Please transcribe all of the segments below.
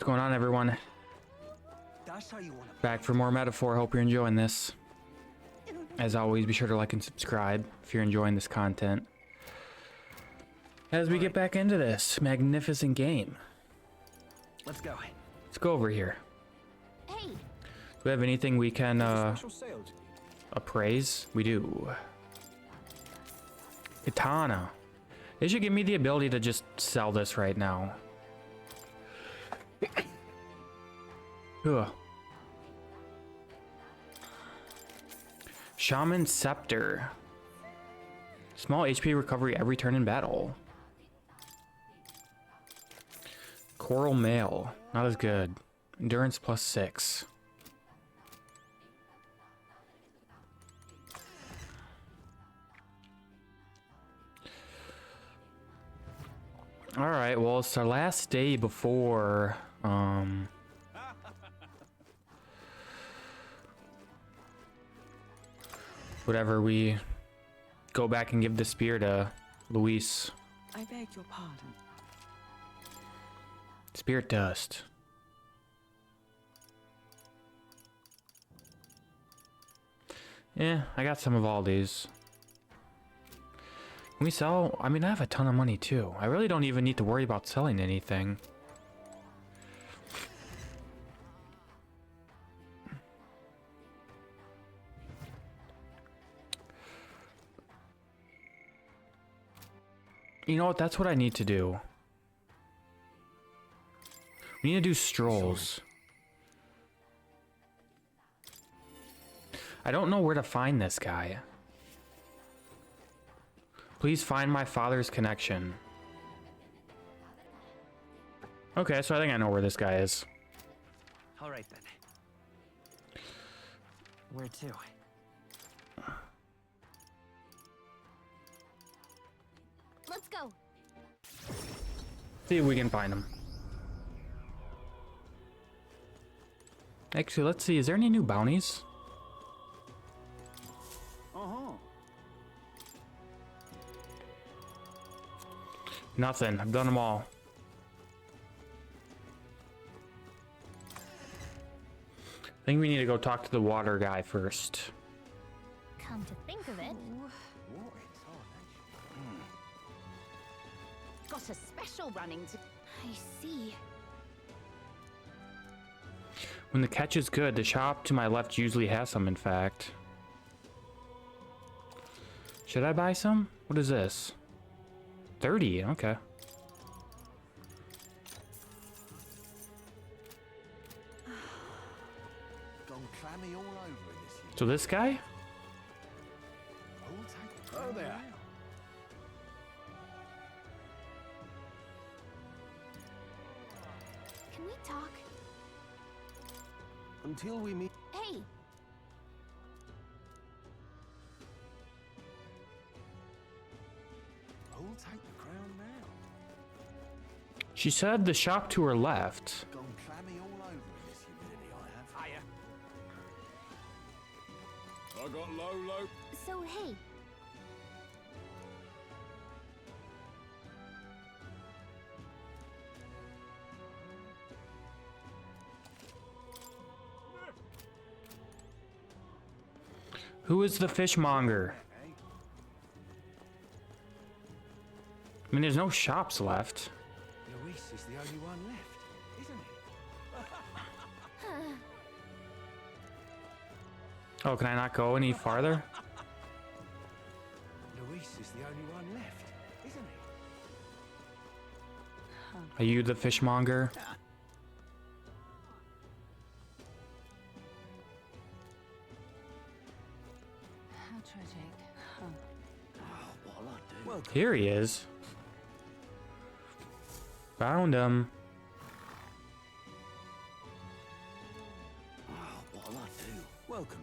What's going on, everyone? Back for more Metaphor. Hope you're enjoying this. As always, be sure to like and subscribe if you're enjoying this content. As we get back into this magnificent game. Let's go. Let's go over here. Hey. Do we have anything we can appraise? We do. Katana. They should give me the ability to just sell this right now. Ugh. Shaman Scepter. Small HP recovery every turn in battle. Coral Mail. Not as good. Endurance +6. Alright, well, it's our last day before, whatever, we go back and give the spear to Luis. I beg your pardon. Spirit dust. Yeah, I got some of all these. Can we sell? I mean, I have a ton of money too. I really don't even need to worry about selling anything. You know what? That's what I need to do. We need to do strolls. I don't know where to find this guy. Please find my father's connection. Okay, so I think I know where this guy is. All right then. Where to? Let's go. See if we can find him. Actually, let's see. Is there any new bounties? Nothing. I've done them all. I think we need to go talk to the water guy first. Come to think of it. Got a special running to... I see. When the catch is good, the shop to my left usually has some, in fact. Should I buy some? What is this? 30, okay. So this guy? Oh there. Can we talk? Until we meet. Hey. Who'll take the crown now? She said the shop to her left. Gone clammy all over in this humidity I have. Hiya. I got low. So, hey. Who is the fishmonger? I mean, there's no shops left. Luis is the only one left, isn't it? Oh, can I not go any farther? Luis is the only one left, isn't he? Are you the fishmonger? How tragic. Oh, what'll I do? Welcome. Here he is. Found him. Oh, what'll I do? Welcome.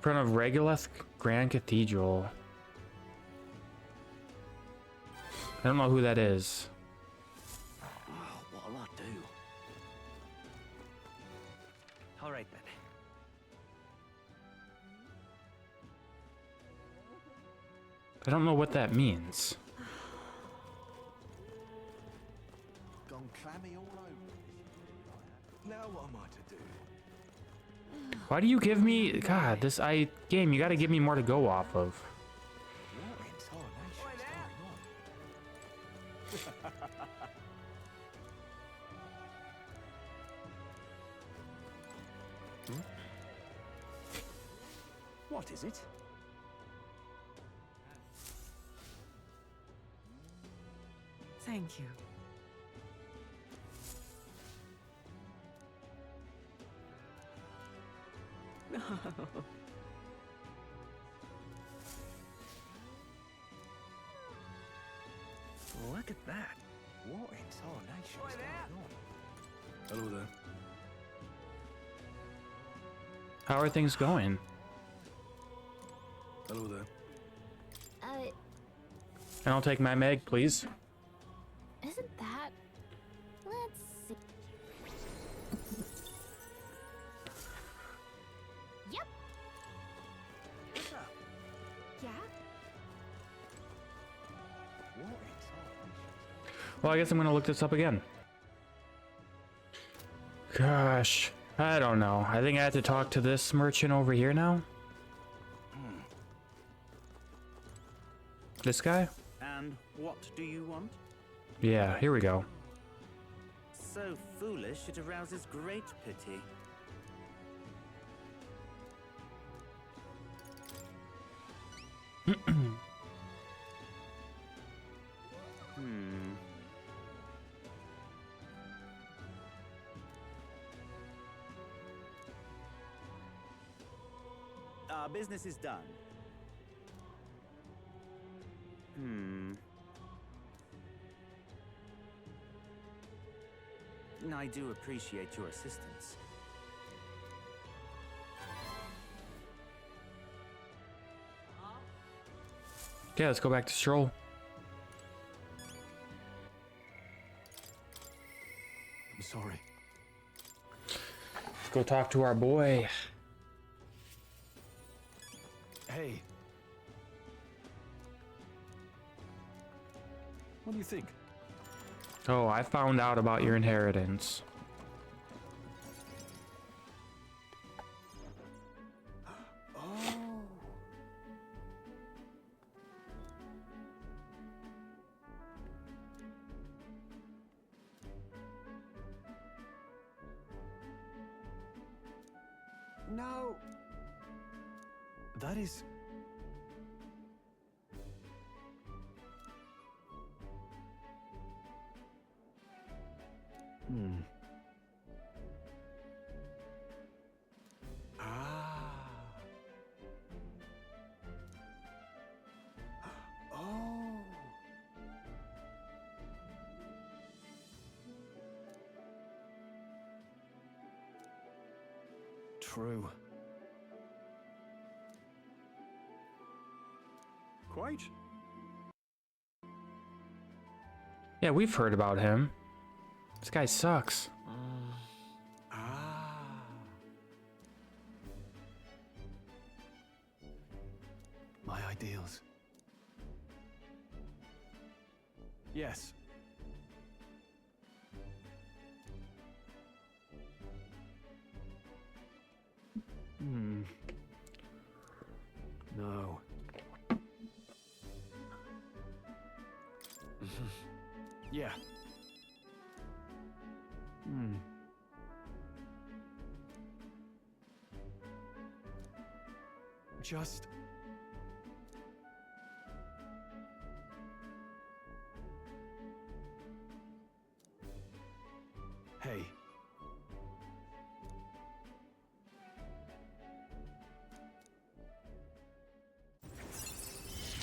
front of Regolith Grand Cathedral. I don't know who that is. Oh, what'll I do? All right then. I don't know what that means. Gone clammy all over. Now what am I to do? Why do you give me... God, this game, you gotta give me more to go off of. What in tarnation's going on? What is it? Thank you. No. Look at that. What in tarnation's going on? Hello there. How are things going? Hello there. And I'll take my Meg, please. Isn't that? Let's see. Yep. What's up? Yeah. What in tarnation's Well, I guess I'm gonna look this up again. Gosh, I don't know. I think I have to talk to this merchant over here now. This guy? And what do you want? Yeah, here we go. So foolish it arouses great pity. Our business is done. I do appreciate your assistance. Okay, let's go back to Stroll. I'm sorry. Let's go talk to our boy. Hey. What do you think? Oh, I found out about your inheritance. No. That is... Ah. Oh. True. Quite. Yeah, we've heard about him. This guy sucks. Ah. My ideals. Yes. No. Yeah. Just... Hey.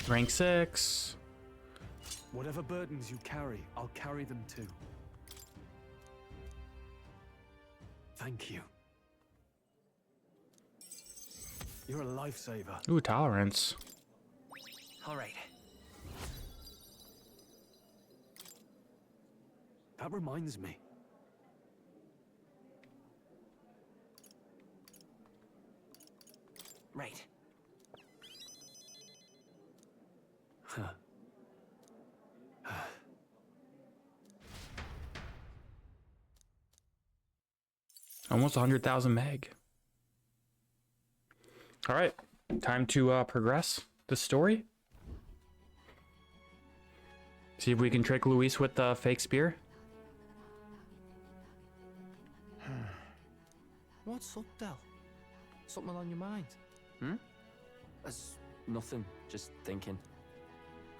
Rank 6. Whatever burdens you carry, I'll carry them too. Thank you. You're a lifesaver. Ooh, tolerance. All right. That reminds me. Right. Huh. Almost 100,000 meg. All right, time to progress the story. See if we can trick Luis with the fake spear. What's up, Del? Something on your mind? It's nothing. Just thinking.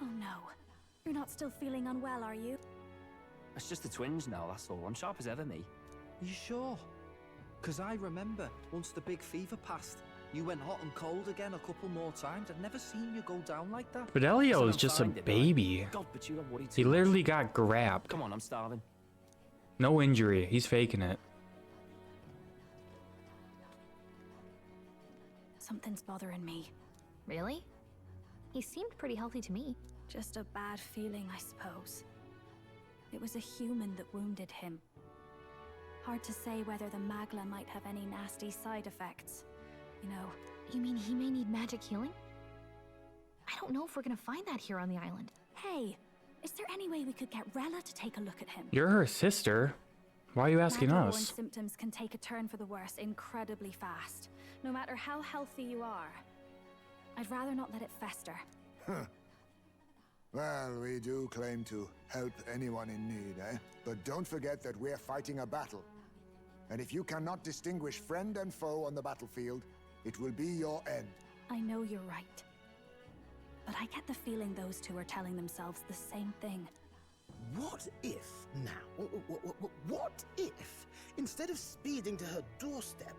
Oh no. You're not still feeling unwell, are you? It's just the twinge now, that's all. I'm sharp as ever, me. You sure? Because I remember once the big fever passed, you went hot and cold again a couple more times. I've never seen you go down like that. Fidelio is I'm just a fine, didn't I? baby. God, but you don't worry too He much. literally got grabbed. Come on, I'm starving. No injury. He's faking it. Something's bothering me. Really? He seemed pretty healthy to me. Just a bad feeling, I suppose. It was a human that wounded him. Hard to say whether the magla might have any nasty side effects. You know, You mean he may need magic healing? I don't know if we're gonna find that here on the island. hey, is there any way we could get Rella to take a look at him? You're her sister. Why are you asking Magla-born us? symptoms can take a turn for the worse incredibly fast, no matter how healthy you are. I'd rather not let it fester. Well, we do claim to help anyone in need, eh? But don't forget that we're fighting a battle. And if you cannot distinguish friend and foe on the battlefield, it will be your end. I know you're right. But I get the feeling those two are telling themselves the same thing. What if now? What if, instead of speeding to her doorstep,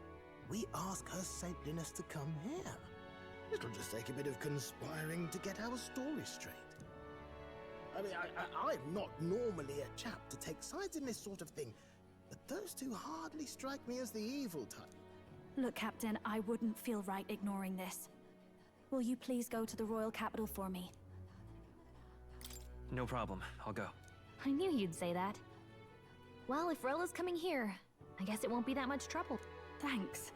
we ask her saintliness to come here? It'll just take a bit of conspiring to get our story straight. I mean, I'm not normally a chap to take sides in this sort of thing, but those two hardly strike me as the evil type. Look, Captain, I wouldn't feel right ignoring this. Will you please go to the royal capital for me? No problem. I'll go. I knew you'd say that. Well, if Rella's coming here, I guess it won't be that much trouble. Thanks.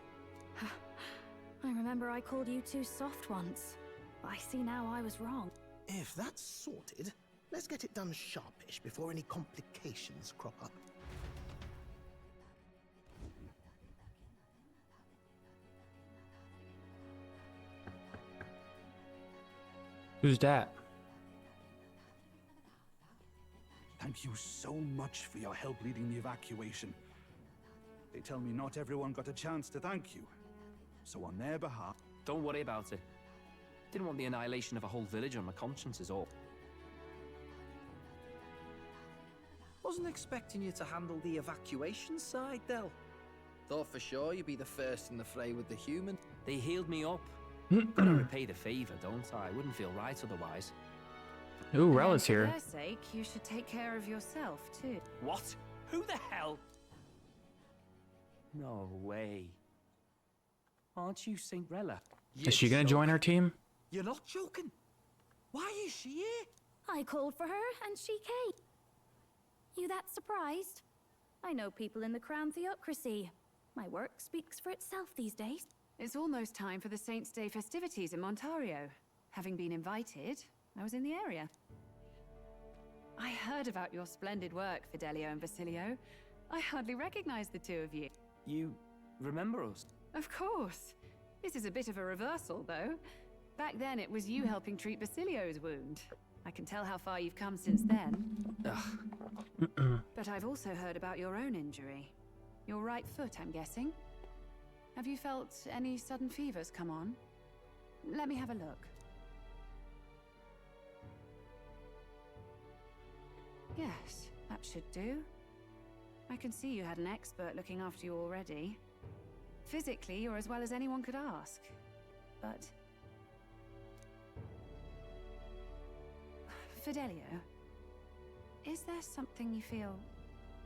I remember I called you too soft once. But I see now I was wrong. If that's sorted, let's get it done sharpish before any complications crop up. Who's that? Thank you so much for your help leading the evacuation. They tell me not everyone got a chance to thank you. So on their behalf... Don't worry about it. Didn't want the annihilation of a whole village on my conscience is all. Wasn't expecting you to handle the evacuation side, Del. Thought for sure you'd be the first in the fray with the human. They healed me up. Gotta repay the favor, don't I? Wouldn't feel right otherwise. Ooh, Rella's here. For their sake, you should take care of yourself, too. What? Who the hell? No way. Aren't you Saint Rella? Is she gonna join our team? You're not joking. Why is she here? I called for her, and she came. You that surprised? I know people in the Crown Theocracy. My work speaks for itself these days. It's almost time for the Saints' Day festivities in Montario. Having been invited, I was in the area. I heard about your splendid work, Fidelio and Basilio. I hardly recognize the two of you. You remember us? Of course. This is a bit of a reversal, though. Back then, it was you helping treat Basilio's wound. I can tell how far you've come since then. Ugh. But I've also heard about your own injury. Your right foot, I'm guessing. Have you felt any sudden fevers come on? Let me have a look. Yes, that should do. I can see you had an expert looking after you already. Physically, you're as well as anyone could ask. But... Fidelio, is there something you feel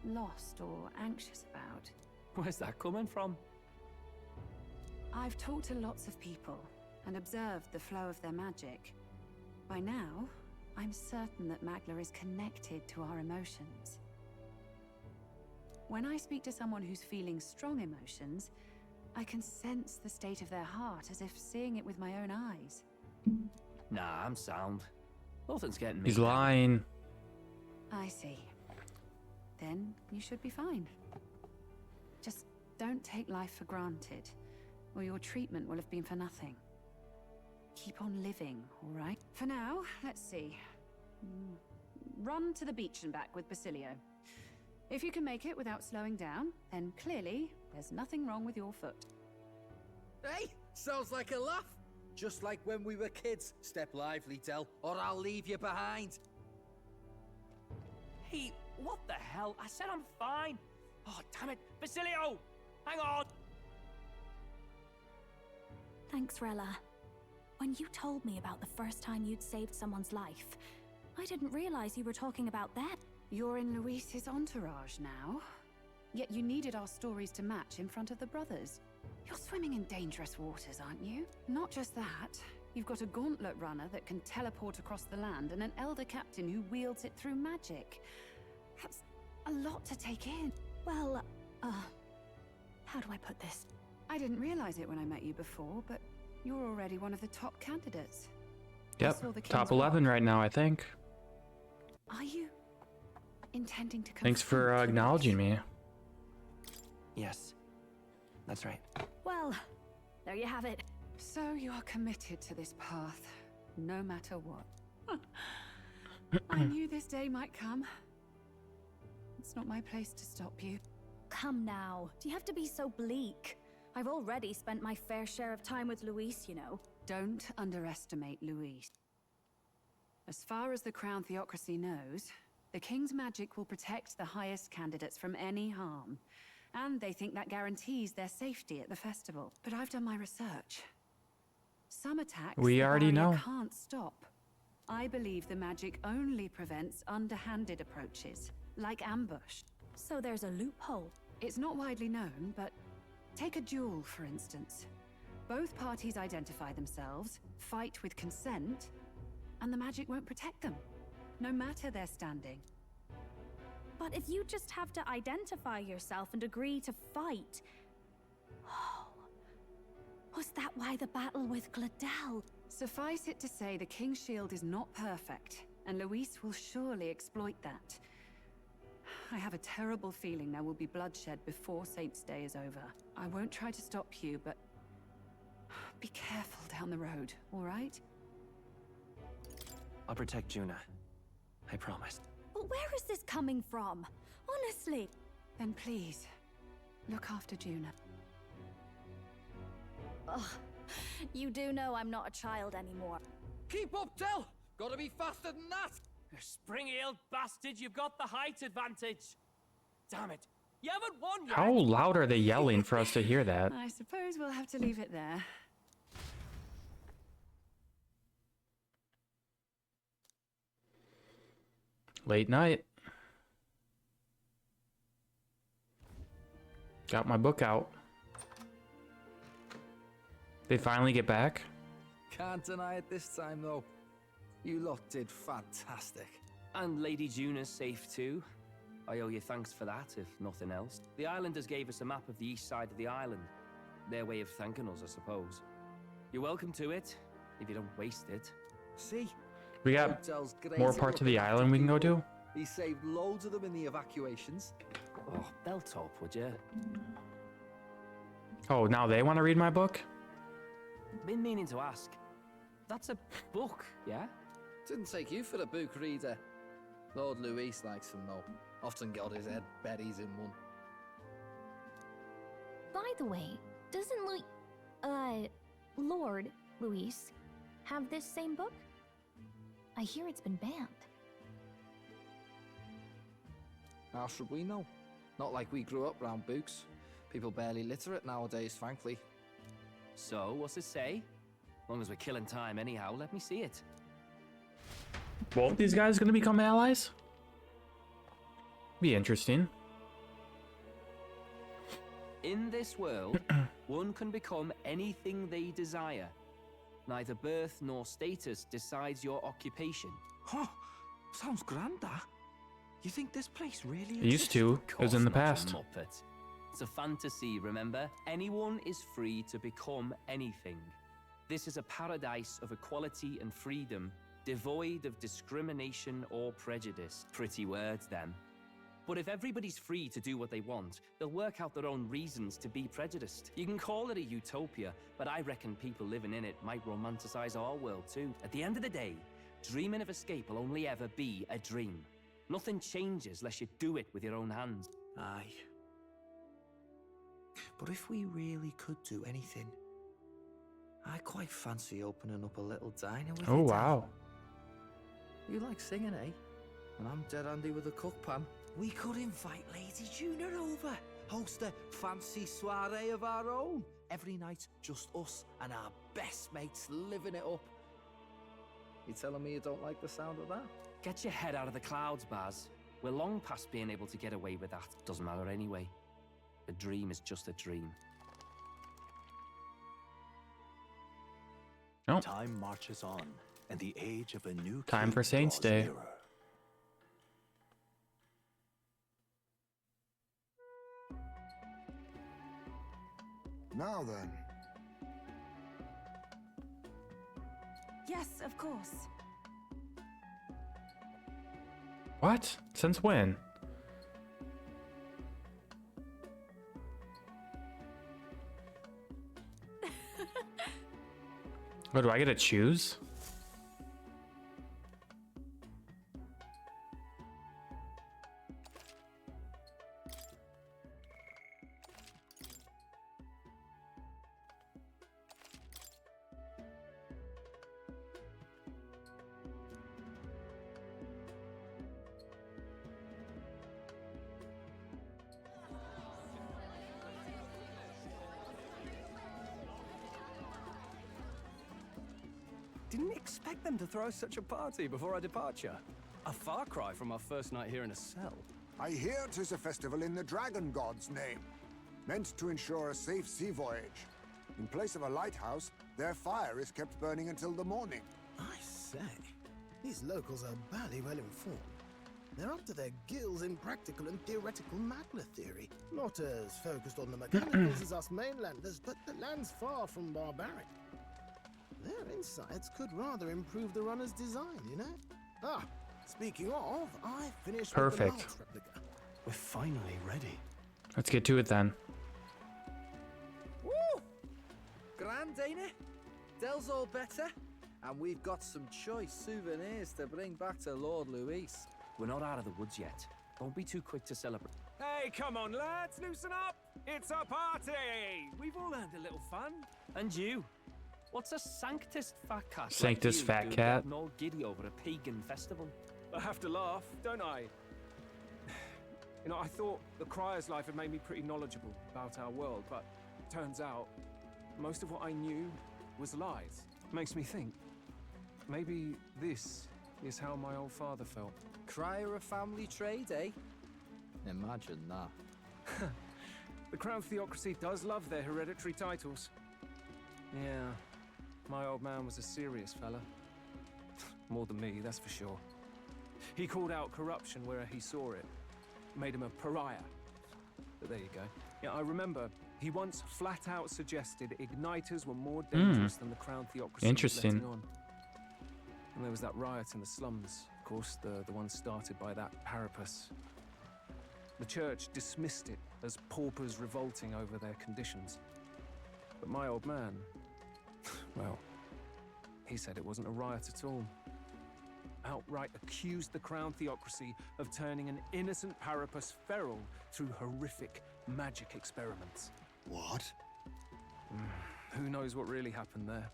lost or anxious about? Where's that coming from? I've talked to lots of people and observed the flow of their magic. By now, I'm certain that Magla is connected to our emotions. When I speak to someone who's feeling strong emotions, I can sense the state of their heart as if seeing it with my own eyes. Nah, I'm sound. Nothing's getting me. He's lying. I see. Then you should be fine. Just don't take life for granted, or your treatment will have been for nothing. Keep on living, all right? For now, let's see. Run to the beach and back with Basilio. If you can make it without slowing down, then clearly there's nothing wrong with your foot. Hey, sounds like a laugh. Just like when we were kids. Step lively, Del, or I'll leave you behind. Hey, what the hell? I said I'm fine. Oh, damn it. Basilio! Hang on! Thanks, Rella. When you told me about the first time you'd saved someone's life, I didn't realize you were talking about that. You're in Luis's entourage now. Yet you needed our stories to match in front of the brothers. You're swimming in dangerous waters, aren't you? Not just that, you've got a gauntlet runner that can teleport across the land and an elder captain who wields it through magic. That's a lot to take in. Well, how do I put this? I didn't realize it when I met you before, but you're already one of the top candidates. Yep, top 11 right now, I think. Are you intending to Thanks for acknowledging me. Yes, that's right. Well, there you have it. So you are committed to this path, no matter what. I knew this day might come. It's not my place to stop you. Come now, do you have to be so bleak? I've already spent my fair share of time with Luis, you know. Don't underestimate Luis. As far as the Crown Theocracy knows, the King's magic will protect the highest candidates from any harm. And they think that guarantees their safety at the festival. But I've done my research. Some attacks We already know. can't stop. I believe the magic only prevents underhanded approaches, like ambush. So there's a loophole. It's not widely known, but take a duel, for instance. Both parties identify themselves, fight with consent, and the magic won't protect them, no matter their standing. But if you just have to identify yourself and agree to fight... Oh, was that why the battle with Gladel? Suffice it to say the King's shield is not perfect, and Luis will surely exploit that. I have a terrible feeling there will be bloodshed before Saint's Day is over. I won't try to stop you, but be careful down the road, all right? I'll protect Juna. I promise. But where is this coming from? Honestly. Then please, look after Juna. Ugh, you do know I'm not a child anymore. Keep up, Del! Gotta be faster than that! You spring-heeled bastard, you've got the height advantage. Damn it. You haven't won yet. How loud are they yelling for us to hear that? I suppose we'll have to leave it there. Late night. Got my book out. They finally get back? Can't deny it this time, though. You lot did fantastic. And Lady Juna's safe too. I owe you thanks for that, if nothing else. The islanders gave us a map of the east side of the island. Their way of thanking us, I suppose. You're welcome to it, if you don't waste it. See? We got Hotel's more grazing parts up of the active island we can go people. to? He saved loads of them in the evacuations. Oh, belt up, would you? Oh, now they want to read my book? Been meaning to ask. That's a book, yeah? Didn't take you for a book reader. Lord Luis likes them though. Often got his head berries in one. By the way, doesn't Lord Luis have this same book? I hear it's been banned. How should we know? Not like we grew up round books. People barely literate nowadays, frankly. So, what's it say? As long as we're killing time anyhow, let me see it. Both these guys gonna become allies? Be interesting. In this world, one can become anything they desire. Neither birth nor status decides your occupation. Huh. Sounds grand, that. You think this place really It used to. It was in the past. Muppet. It's a fantasy, remember? Anyone is free to become anything. This is a paradise of equality and freedom, devoid of discrimination or prejudice. Pretty words, them. But if everybody's free to do what they want, they'll work out their own reasons to be prejudiced. You can call it a utopia, but I reckon people living in it might romanticize our world too. At the end of the day, dreaming of escape will only ever be a dream. Nothing changes unless you do it with your own hands. Aye. But if we really could do anything, I quite fancy opening up a little diner with Oh, you, Dad. wow. You like singing, eh? And I'm dead handy with a cook pan. We could invite Lady Juna over. Host a fancy soiree of our own. Every night, just us and our best mates living it up. You telling me you don't like the sound of that? Get your head out of the clouds, Baz. We're long past being able to get away with that. Doesn't matter anyway. A dream is just a dream. Oh. Time marches on, and the age of a new Time king for Saints draws Day. nearer. Now then, Yes, of course. What? Since when? Oh, do I get to choose? Didn't expect them to throw such a party before our departure. A far cry from our first night here in a cell. I hear 'tis a festival in the Dragon God's name, meant to ensure a safe sea voyage. In place of a lighthouse, their fire is kept burning until the morning. I say, these locals are badly well informed. They're up to their gills in practical and theoretical magna theory. Not as focused on the mechanicals as us mainlanders, but the land's far from barbaric. Their insights could rather improve the runner's design, you know? Ah, speaking of, I finished Perfect. with the last replica. We're finally ready. Let's get to it then. Woo! Grand, ain't it? Dell's all better. And we've got some choice souvenirs to bring back to Lord Luis. We're not out of the woods yet. Don't be too quick to celebrate. Hey, come on, lads, loosen up! It's a party! We've all earned a little fun. And you? What's a sanctus fat cat? Sanctus like you fat doing cat? getting all giddy over a pagan festival. I have to laugh, don't I? You know, I thought the Crier's life had made me pretty knowledgeable about our world, but turns out most of what I knew was lies. Makes me think, maybe this is how my old father felt. Crier a family trade, eh? Imagine that. The Crown Theocracy does love their hereditary titles. Yeah, my old man was a serious fella. More than me, that's for sure. He called out corruption where he saw it. Made him a pariah. But there you go. Yeah, I remember he once flat out suggested igniters were more dangerous than the Crown Theocracy was Interesting. letting on. And there was that riot in the slums, of course, the one started by that Parapus. The church dismissed it as paupers revolting over their conditions. But my old man, well, he said it wasn't a riot at all. Outright accused the Crown Theocracy of turning an innocent Parapus feral through horrific magic experiments. What? Who knows what really happened there?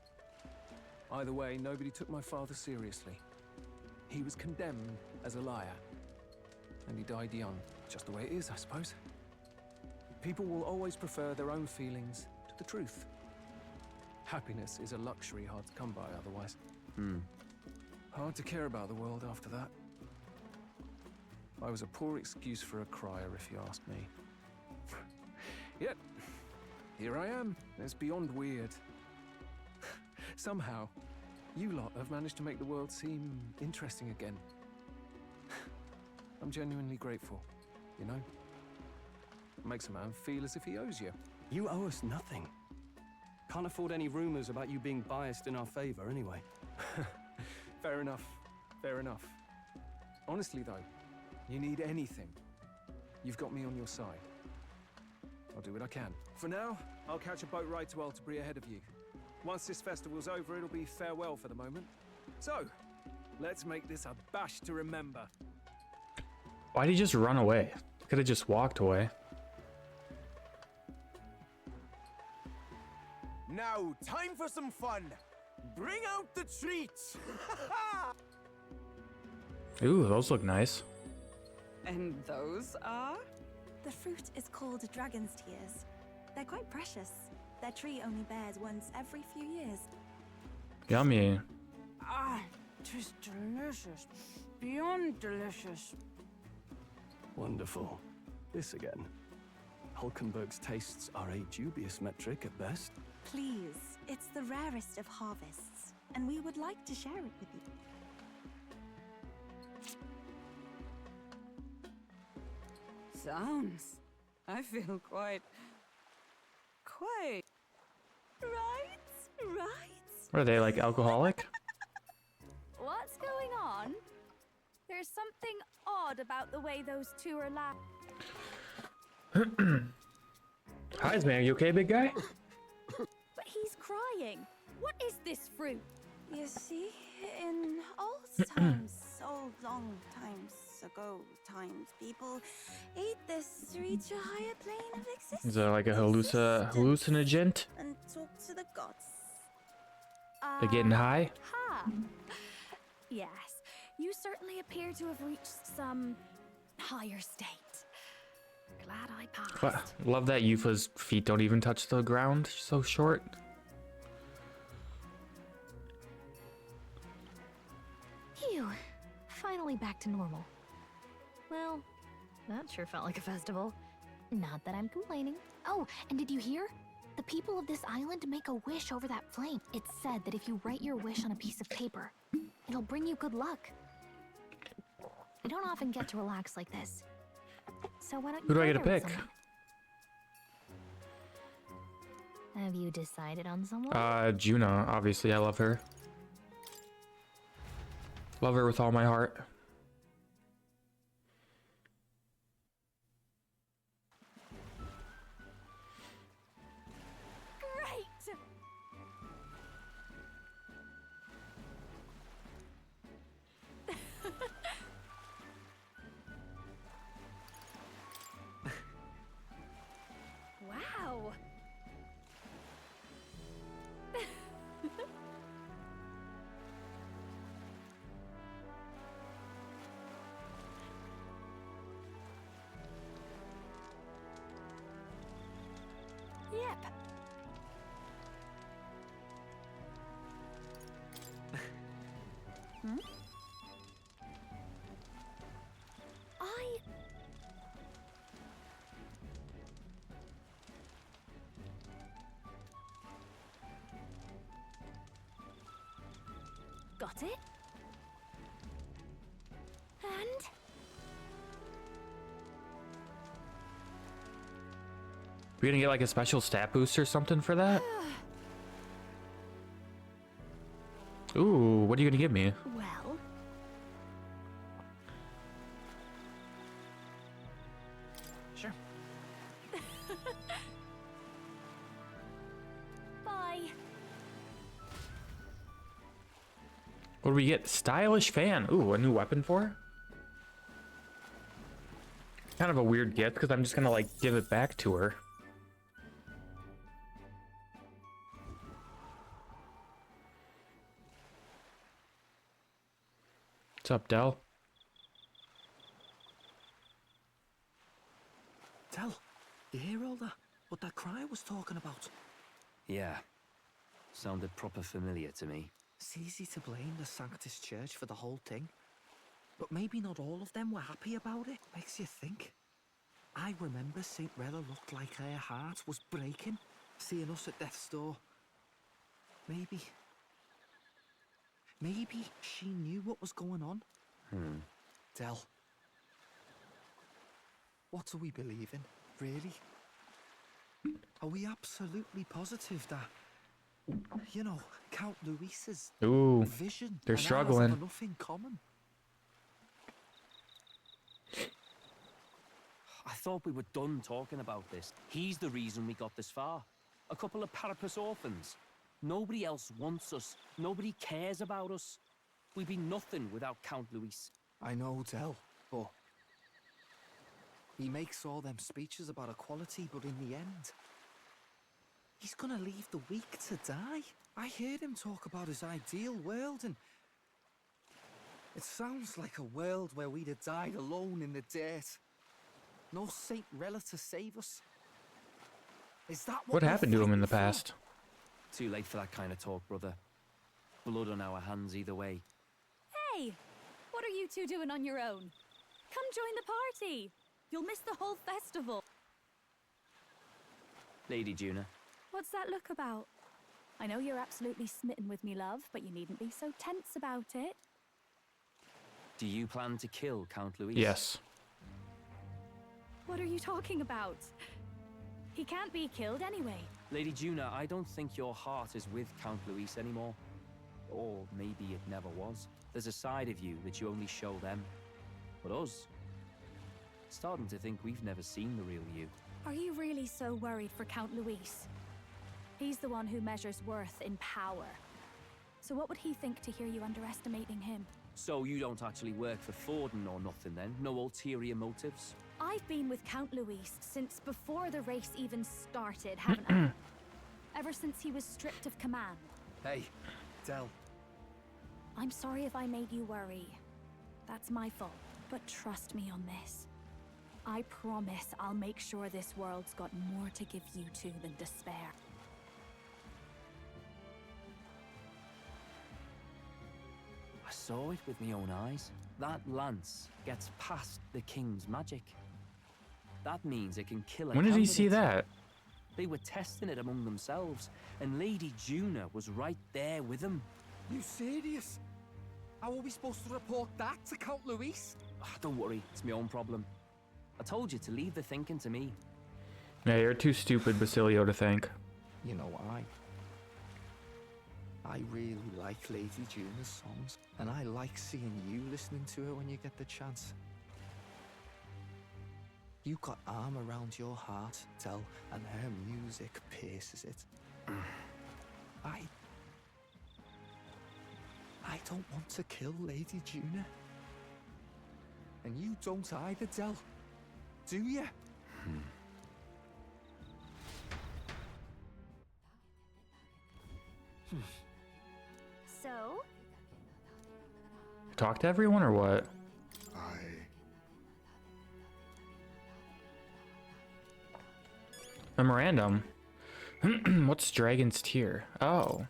Either way, nobody took my father seriously. He was condemned as a liar. And he died young. Just the way it is, I suppose. People will always prefer their own feelings to the truth. Happiness is a luxury hard to come by otherwise. Hard to care about the world after that. I was a poor excuse for a crier, if you ask me. Yet, here I am. It's beyond weird. Somehow, you lot have managed to make the world seem interesting again. I'm genuinely grateful, you know? It makes a man feel as if he owes you. You owe us nothing. Can't afford any rumors about you being biased in our favor, anyway. Fair enough. Fair enough. Honestly, though, you need anything, you've got me on your side. I'll do what I can. For now, I'll catch a boat ride to Altabri ahead of you. Once this festival's over, it'll be farewell for the moment. So, let's make this a bash to remember. Why'd he just run away? Could have just walked away. Now, time for some fun. Bring out the treats. Ooh, those look nice. And those are? The fruit is called dragon's tears. They're quite precious. Their tree only bears once every few years. Yummy. Ah, 'tis delicious. Beyond delicious. Wonderful. This again. Hulkenberg's tastes are a dubious metric at best. Please, it's the rarest of harvests, and we would like to share it with you. Sounds. I feel quite... Right? What are they, like alcoholic? What's going on? There's something odd about the way those two are Hi, man. Are you okay, big guy? But he's crying. What is this fruit? You see, in old times, so long times ago people ate this to reach a higher plane of existence. Is that like a hallucinogen? And talk to the gods. They're getting high? Ha! Yes, you certainly appear to have reached some higher state. Glad I passed. What? Love that Yufa's feet don't even touch the ground. She's so short. Phew. Finally back to normal. Well, that sure felt like a festival. Not that I'm complaining. Oh, and did you hear? The people of this island make a wish over that flame. It's said that if you write your wish on a piece of paper, it'll bring you good luck. I don't often get to relax like this. So why don't you Who do I go get to there with pick? someone? Have you decided on someone? Juna, obviously. I love her. Love her with all my heart. Great! Wow! Yep. Hmm? Got it. And We gonna get like a special stat boost or something for that? Ooh, what are you gonna give me? well, Sure. bye. What do we get? Stylish fan. Ooh, a new weapon for her? Kind of a weird gift because I'm just gonna like give it back to her. What's up, Del? Tell, you hear all that? What that cry was talking about? Yeah. Sounded proper familiar to me. It's easy to blame the Sanctus Church for the whole thing. But maybe not all of them were happy about it. Makes you think. I remember St. Rella looked like her heart was breaking. seeing us at death's door. Maybe she knew what was going on. Del, what do we believe in, really? Are we absolutely positive that, you know, Count Luis's vision they're and struggling. ours have enough in common? I thought we were done talking about this. He's the reason we got this far. A couple of Parapus orphans. Nobody else wants us. Nobody cares about us. We'd be nothing without Count Luis. I know, Del, but he makes all them speeches about equality, but in the end, he's gonna leave the weak to die. I heard him talk about his ideal world, and it sounds like a world where we'd have died alone in the dirt. No Saint Rella to save us. Is that What happened to him in the past? Too late for that kind of talk, brother. Blood on our hands either way. Hey! What are you two doing on your own? Come join the party! You'll miss the whole festival. Lady Juna. What's that look about? I know you're absolutely smitten with me, love, but you needn't be so tense about it. Do you plan to kill Count Luis? Yes. What are you talking about? He can't be killed anyway. Lady Juna, I don't think your heart is with Count Luis anymore. Or maybe it never was. There's a side of you that you only show them. But us, starting to think we've never seen the real you. Are you really so worried for Count Luis? He's the one who measures worth in power. So what would he think to hear you underestimating him? So you don't actually work for Forden or nothing then? No ulterior motives? I've been with Count Luis since before the race even started, haven't I? Ever since he was stripped of command. Hey, Del. I'm sorry if I made you worry. That's my fault. But trust me on this. I promise I'll make sure this world's got more to give you two than despair. I saw it with my own eyes. That lance gets past the king's magic. That means it can kill a When did he see candidate. that? They were testing it among themselves, and Lady Juna was right there with them. You serious? How are we supposed to report that to Count Luis? Don't worry, it's my own problem. I told you to leave the thinking to me. Yeah, you're too stupid, Basilio, to think. You know, I really like Lady Juna's songs, and I like seeing you listening to her when you get the chance. You got arm around your heart, Del, and her music pierces it. I don't want to kill Lady Juna. And you don't either, Del. Do you? So? Talk to everyone or what? Memorandum. What's Dragon's Tear? Oh.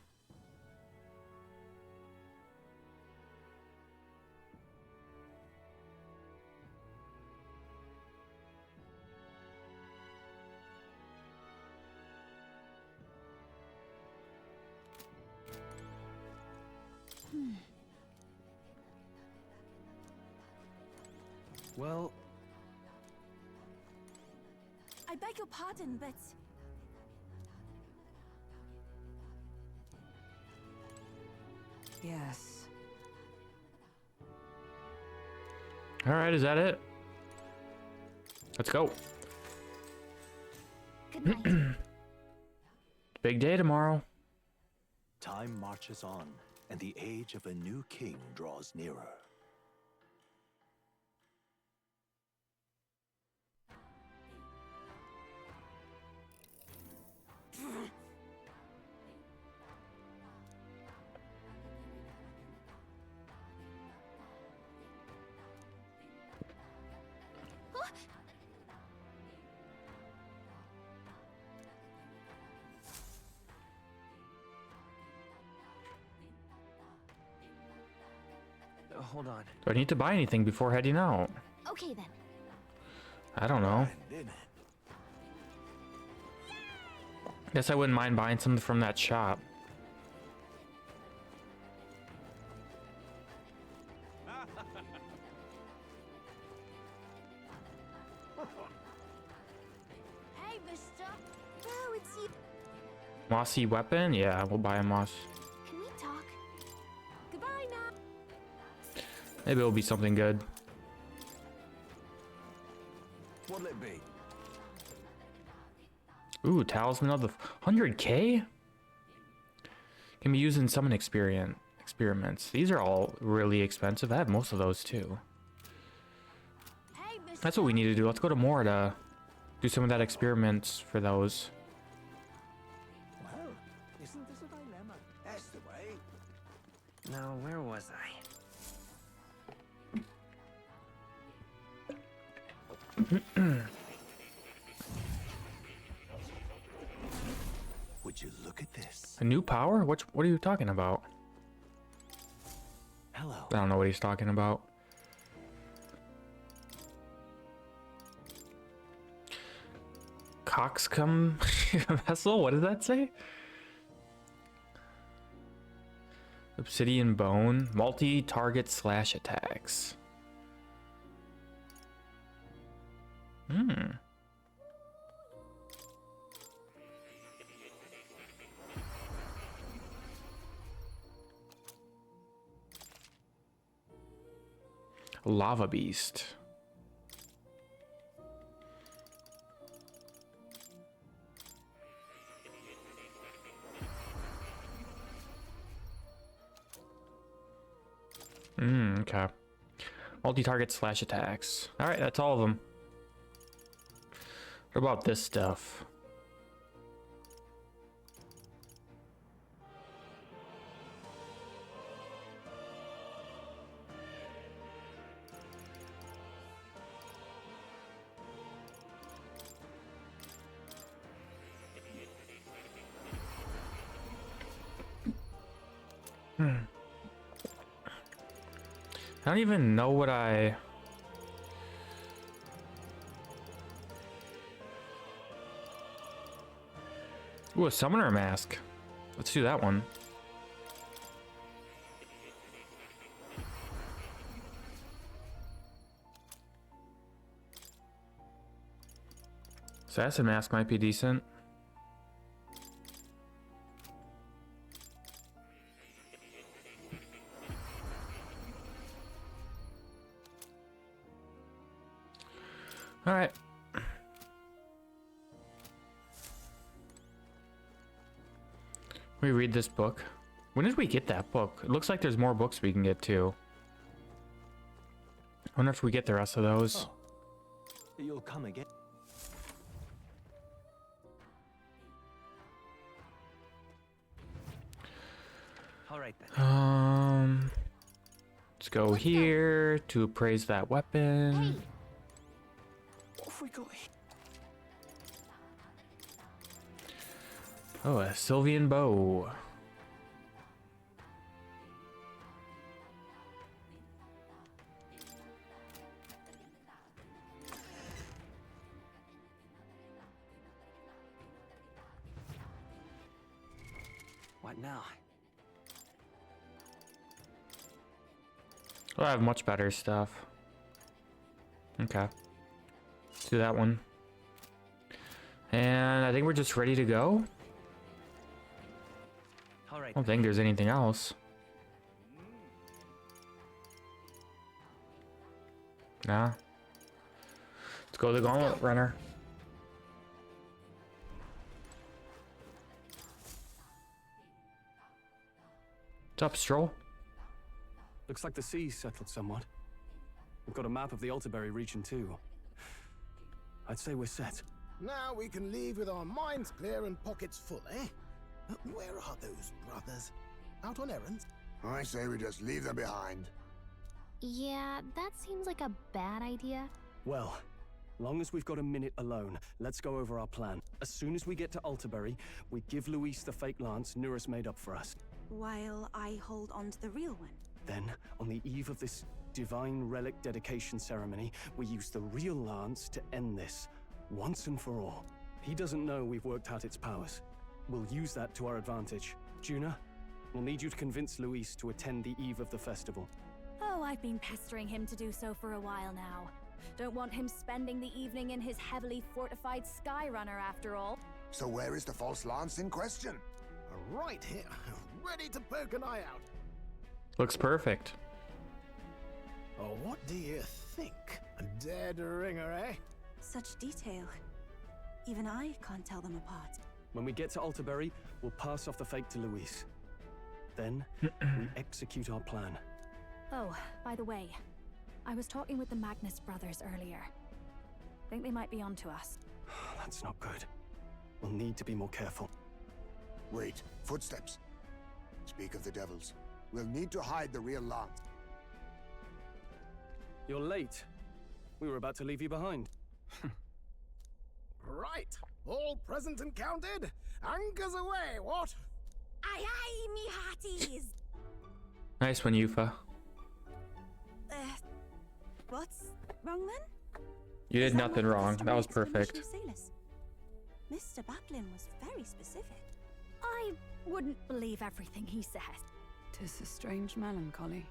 Well, I beg your pardon, but yes. All right, is that it? Let's go. Good night. Big day tomorrow. Time marches on, and the age of a new king draws nearer. hold on. Do I need to buy anything before heading out? Okay then. I don't know. Guess I wouldn't mind buying something from that shop. Hey, mister. Oh, it's you. Mossy weapon? Yeah, we'll buy a moss. Can we talk? Goodbye now. Maybe it'll be something good. What'll it be? Ooh, talisman of the 100k? Can be used in summon experiments. These are all really expensive. I have most of those too. Hey, mister. That's what we need to do. Let's go to Moore to do some of that experiments for those. Well, isn't this a dilemma? That's the way. Now, where was I? Would you look at this? A new power? What are you talking about? Hello. I don't know what he's talking about. Coxcomb vessel? What does that say? Obsidian bone. Multi-target slash attacks. Lava beast. Okay. Multi-target slash attacks. All right, that's all of them. What about this stuff? I don't even know what I... Ooh, a summoner mask. Let's do that one. Assassin mask might be decent. All right. We read this book. When did we get that book? It looks like there's more books we can get too. I wonder if we get the rest of those. Oh, you'll come again. All right then. Let's go here to appraise that weapon. What have we got here? Oh, a Sylvian bow. What now? I have much better stuff. Okay. Let's do that one. And I think we're just ready to go. All right. I don't think there's anything else. Nah. Let's go to the gauntlet runner. What's up, Stroll? Looks like the sea's settled somewhat. We've got a map of the Altaberry region too. I'd say we're set. Now we can leave with our minds clear and pockets full, eh? Where are those brothers? Out on errands? I say we just leave them behind. Yeah, that seems like a bad idea. Well, long as we've got a minute alone, let's go over our plan. As soon as we get to Altaberry, we give Luis the fake lance Nurus made up for us. While I hold on to the real one. Then, on the eve of this divine relic dedication ceremony, we use the real lance to end this, once and for all. He doesn't know we've worked out its powers. We'll use that to our advantage. Juna, we'll need you to convince Luis to attend the eve of the festival. Oh, I've been pestering him to do so for a while now. Don't want him spending the evening in his heavily fortified Skyrunner after all. So where is the false lance in question? Right here, ready to poke an eye out. Looks perfect. Oh, what do you think? A dead ringer, eh? Such detail. Even I can't tell them apart. When we get to Altaberry, we'll pass off the fake to Luis. Then, we execute our plan. Oh, by the way, I was talking with the Magnus brothers earlier. Think they might be onto us. That's not good. We'll need to be more careful. Wait, footsteps. Speak of the devils. We'll need to hide the real lance. You're late. We were about to leave you behind. Right, all present and counted? Anchors away, what? Aye aye, me hearties! Nice one, Yufa. What's wrong then? You did nothing wrong. That was Mr. perfect. Mr. Batlin was very specific. I wouldn't believe everything he says. 'Tis a strange melancholy,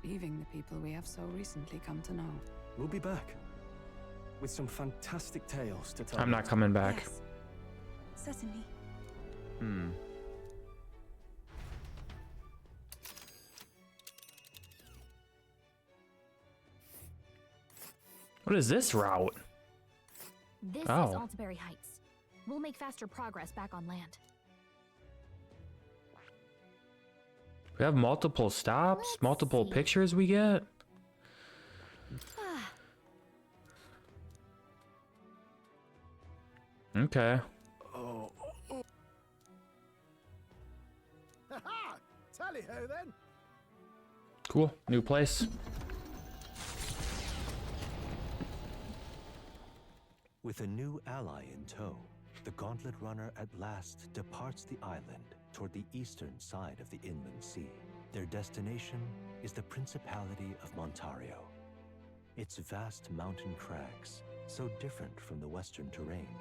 leaving the people we have so recently come to know. We'll be back with some fantastic tales to tell. I'm not coming back. Yes, certainly. What is this route? This is Oh. Altaberry Heights. We'll make faster progress back on land. We have multiple stops, multiple pictures we get. Okay. Oh. Ha-ha! Tally-ho then! Cool. New place. With a new ally in tow, the Gauntlet Runner at last departs the island toward the eastern side of the inland sea. Their destination is the Principality of Montario. Its vast mountain crags, so different from the western terrain,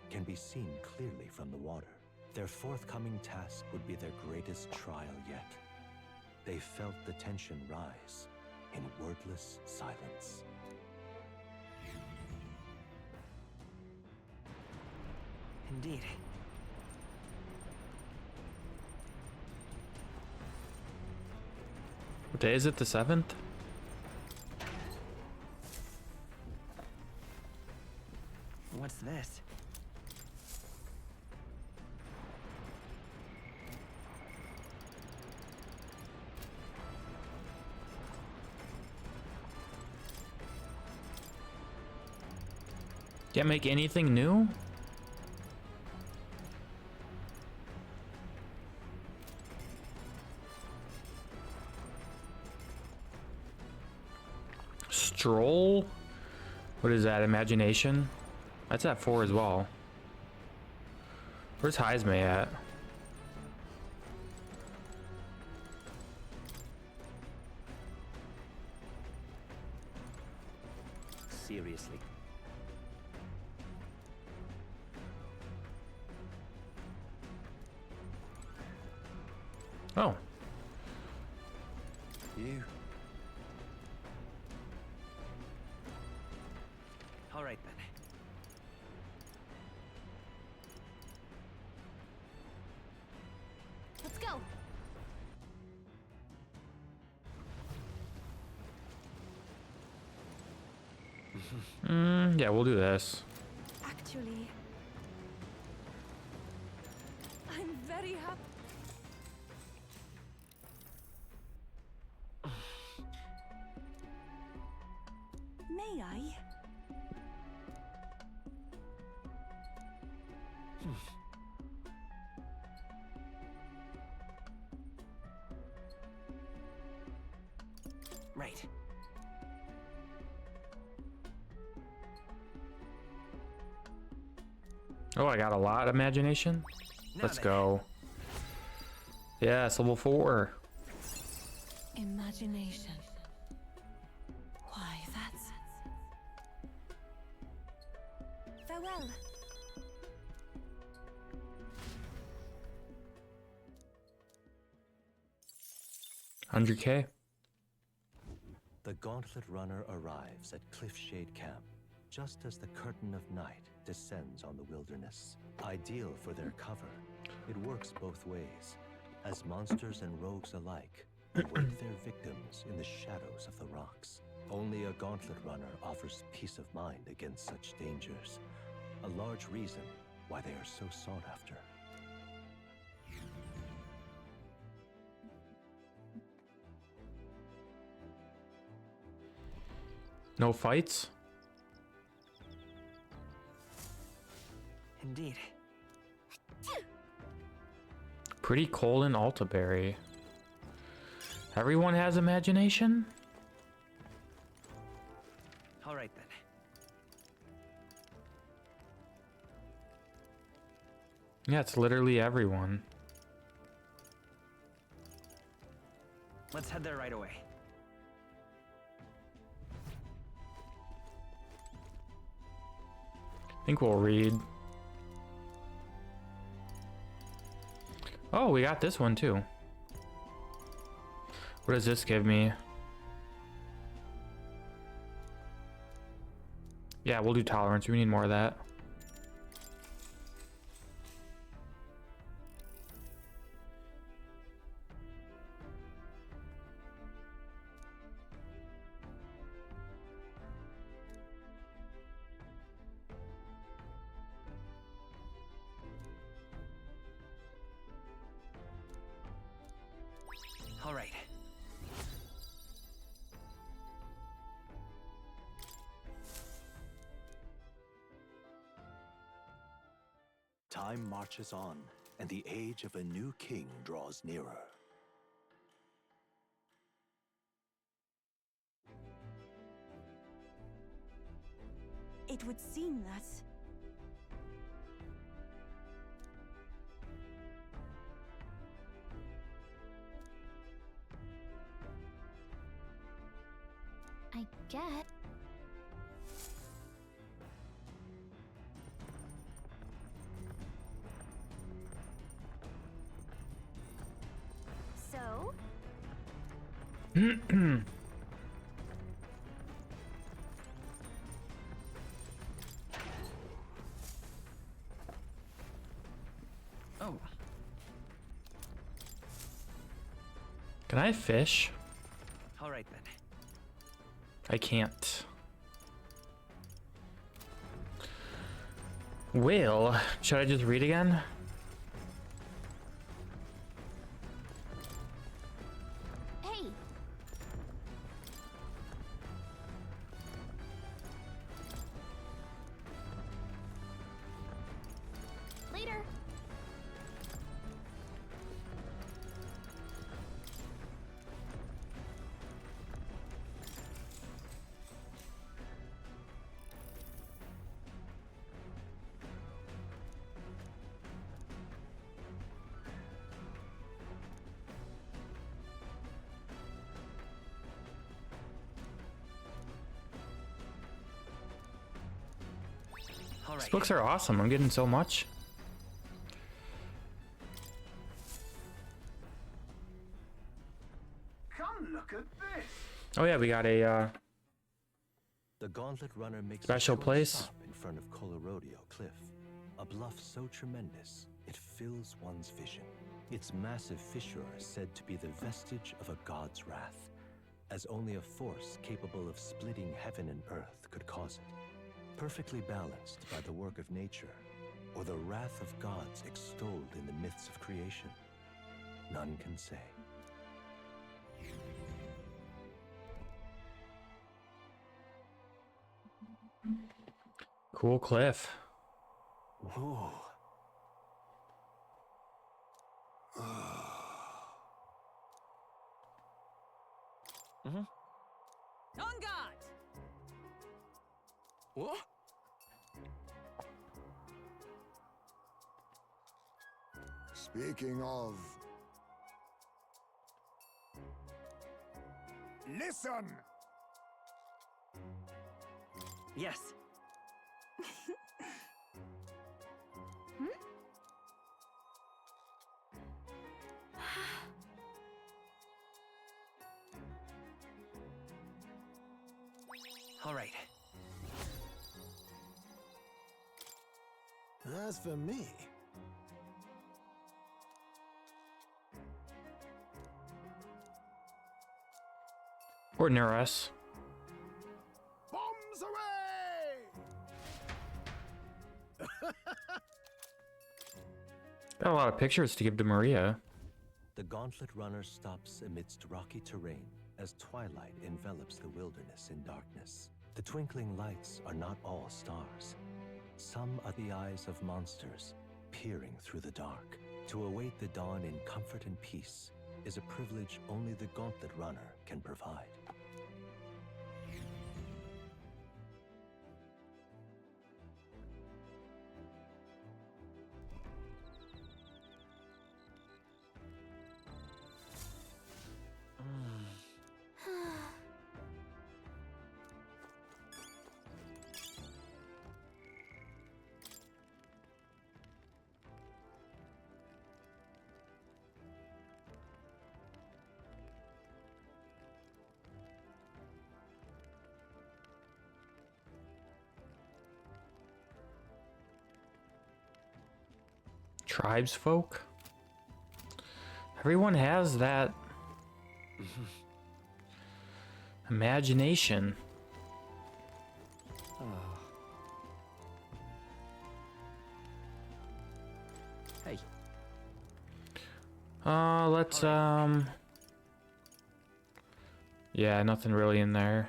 can be seen clearly from the water. Their forthcoming task would be their greatest trial yet. They felt the tension rise in wordless silence. Indeed. What day is it? The 7th? What's this? Can't make anything new? Stroll? What is that? Imagination? That's at 4 as well. Where's Heisme at? Seriously. Oh. You. All right then. Let's go. Yeah, we'll do this. Actually, I'm very happy. May I? Right. Oh, I got a lot of imagination. Let's go. Yes, level 4. Imagination. Why, that's... Farewell. 100K. The Gauntlet Runner arrives at Cliffshade Camp just as the curtain of night descends on the wilderness. Ideal for their cover, it works both ways, as monsters and rogues alike await their victims in the shadows of the rocks. Only a Gauntlet Runner offers peace of mind against such dangers, a large reason why they are so sought after. No fights? Indeed. Pretty cold in Altaberry. Everyone has imagination? All right then. Yeah, it's literally everyone. Let's head there right away. I think we'll read. Oh, we got this one too. What does this give me? Yeah, we'll do tolerance. We need more of that. All right. Time marches on, and the age of a new king draws nearer. It would seem that... I get. So? Oh. Can I fish? All right then. I can't. Well, should I just read again? Hey. Later. All right. These books are awesome. I'm getting so much. Come look at this. Oh yeah, we got a The Gauntlet Runner makes special a short place. stop in front of Colorodeo Cliff, a bluff so tremendous it fills one's vision. Its massive fissure is said to be the vestige of a god's wrath, as only a force capable of splitting heaven and earth could cause it. Perfectly balanced by the work of nature, or the wrath of gods extolled in the myths of creation, none can say. Cool cliff. Whoa. Mm-hmm. On guard! What? Speaking of... Listen! Yes. All right. As for me, Or near us. Bombs away! Got a lot of pictures to give to Maria. The Gauntlet Runner stops amidst rocky terrain as twilight envelops the wilderness in darkness. The twinkling lights are not all stars. Some are the eyes of monsters, peering through the dark. To await the dawn in comfort and peace is a privilege only the Gauntlet Runner can provide. Tribesfolk? Everyone has that imagination. Hey. Let's yeah, nothing really in there.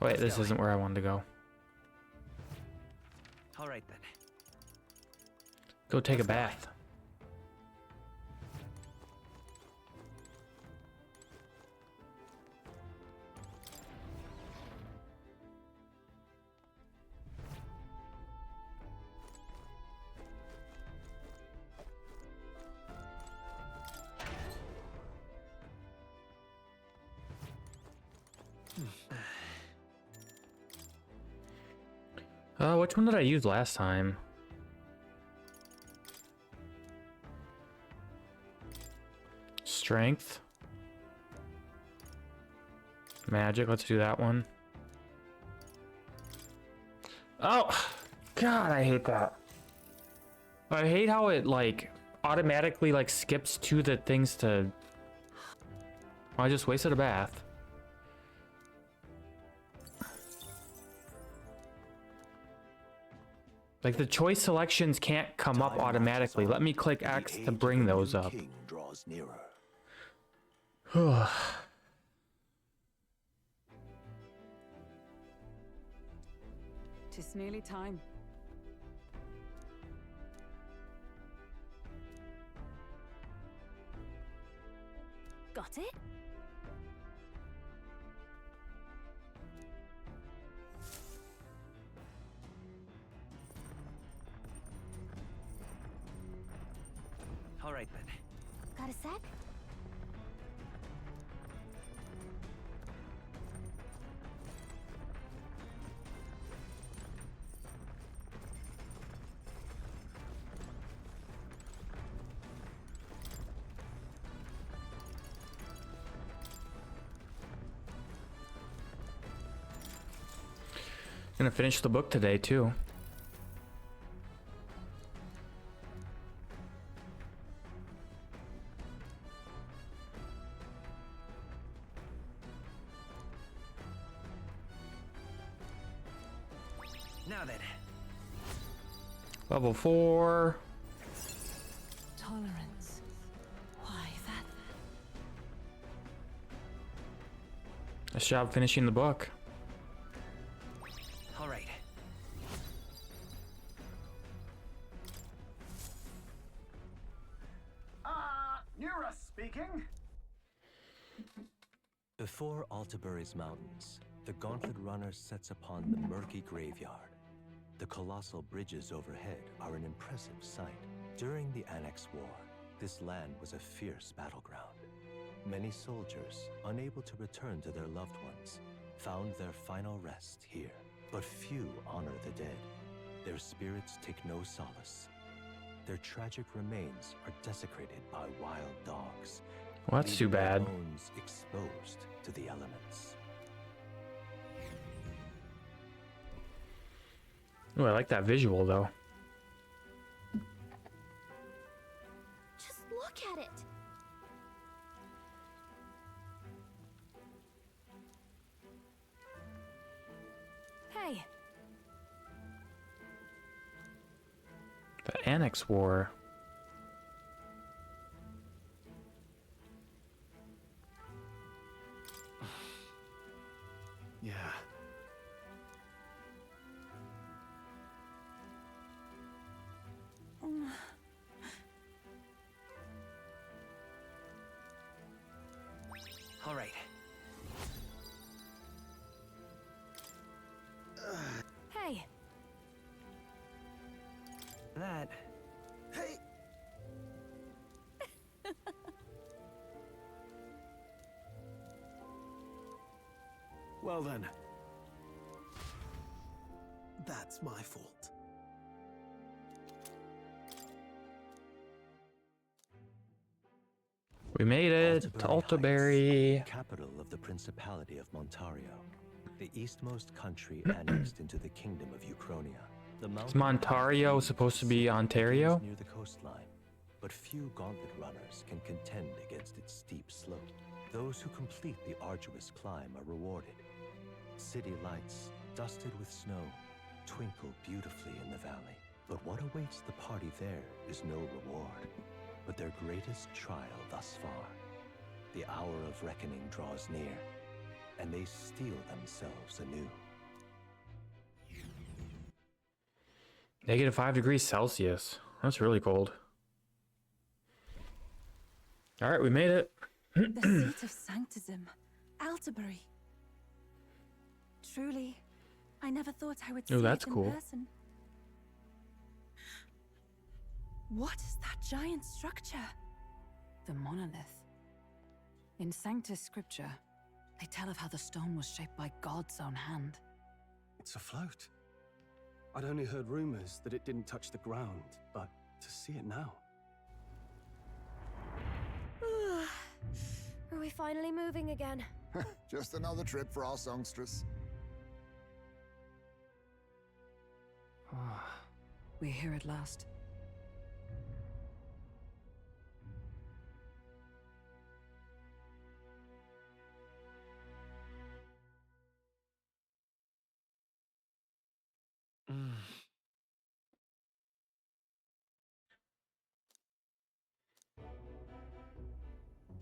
Wait, this isn't where I wanted to go. All right then. Go take a bath. Which one did I use last time? Strength. Magic, let's do that one. Oh, God, I hate that. I hate how it, like, automatically, like, skips to the things to... I just wasted a bath. Like, the choice selections can't come up automatically. Let me click X to bring those up. Draws nearer. Tis nearly time. Got it? All right then. Got a sec? Gonna finish the book today too. Now then. Level 4. Tolerance. Why that? Nice job finishing the book. All right. Nura speaking. Before Altabury's mountains, the Gauntlet Runner sets upon the murky graveyard. The colossal bridges overhead are an impressive sight. During the Annex War, this land was a fierce battleground. Many soldiers, unable to return to their loved ones, found their final rest here. But few honor the dead. Their spirits take no solace. Their tragic remains are desecrated by wild dogs, Well, that's too leaving their bad. bones exposed to the elements. Oh, I like that visual though. Just look at it. Hey, The Annex War. Yeah. All right. hey. That. Hey! Well then. That's my fault. We made it to Altaberry. Capital of the Principality of Montario, the eastmost country annexed into the Kingdom of Uchronia. The Is mountain Montario supposed to be Ontario? begins near the coastline, but few gauntlet runners can contend against its steep slope. Those who complete the arduous climb are rewarded. City lights, dusted with snow, twinkle beautifully in the valley. But what awaits the party there is no reward, but their greatest trial thus far. The hour of reckoning draws near, and they steel themselves anew. -5 degrees Celsius. That's really cold. All right, we made it. The seat of sanctism, Altaberry. Truly, I never thought I would see Oh, that's it in cool. person. What is that giant structure? The monolith. In Sanctus Scripture, they tell of how the stone was shaped by God's own hand. It's afloat. I'd only heard rumors that it didn't touch the ground, but to see it now. Are we finally moving again? Just another trip for our songstress. We're here at last.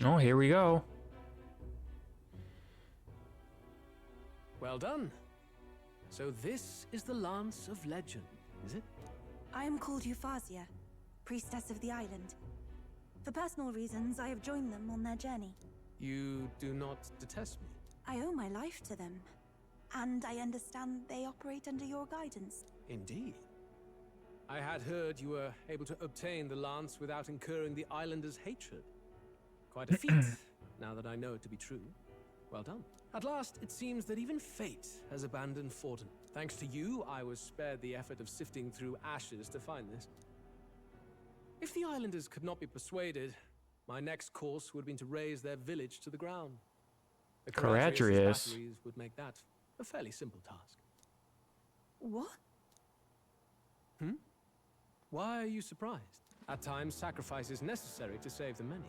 Oh, here we go. Well done. So this is the Lance of Legend, is it? I am called ReFantazio, priestess of the island. For personal reasons, I have joined them on their journey. You do not detest me? I owe my life to them, and I understand they operate under your guidance. Indeed. I had heard you were able to obtain the lance without incurring the islanders' hatred. Quite a feat, now that I know it to be true. Well done. At last, it seems that even fate has abandoned Fortin. Thanks to you, I was spared the effort of sifting through ashes to find this. If the islanders could not be persuaded, my next course would have been to raise their village to the ground. The Courageous. batteries would make that a fairly simple task. What? Why are you surprised? At times, sacrifice is necessary to save the many.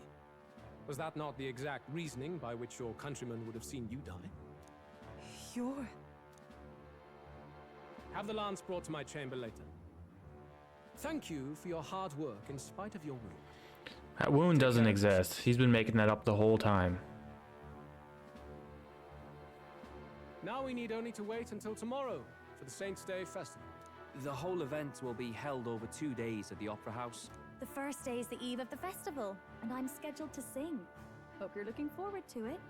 Was that not the exact reasoning by which your countrymen would have seen you die? You're... Have the lance brought to my chamber later. Thank you for your hard work in spite of your wound. That wound doesn't exist. He's been making that up the whole time. Now we need only to wait until tomorrow for the Saints' Day festival. The whole event will be held over 2 days at the Opera House. The first day is the eve of the festival, and I'm scheduled to sing. Hope you're looking forward to it.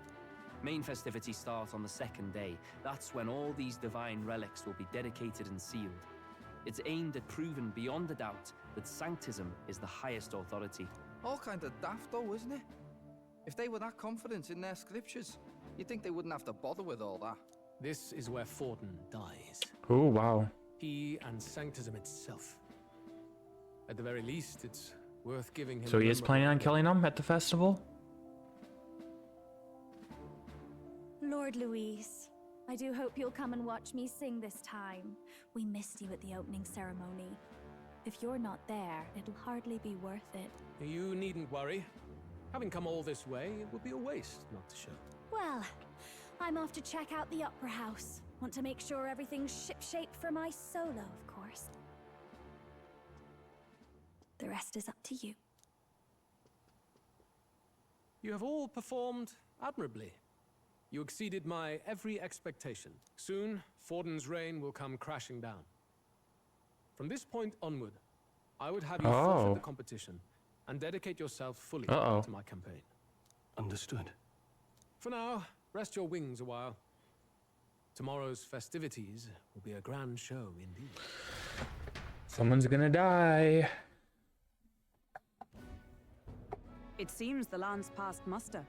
Main festivities start on the second day. That's when all these divine relics will be dedicated and sealed. It's aimed at proving beyond a doubt that Sanctism is the highest authority. All kind of daft though, isn't it? If they were that confident in their scriptures, you'd think they wouldn't have to bother with all that. This is where Fortin dies. Oh, wow. He and Sanctism itself. At the very least, it's worth giving him... So he is planning on killing him at the festival? Lord Louise. I do hope you'll come and watch me sing this time. We missed you at the opening ceremony. If you're not there, it'll hardly be worth it. You needn't worry. Having come all this way, it would be a waste not to show. Well, I'm off to check out the Opera House. Want to make sure everything's shipshape for my solo, of course. The rest is up to you. You have all performed admirably. You exceeded my every expectation. Soon, Forden's reign will come crashing down. From this point onward, I would have you forfeit the competition and dedicate yourself fully to my campaign. Understood. For now, rest your wings a while. Tomorrow's festivities will be a grand show indeed. Someone's gonna die. It seems the land's past muster.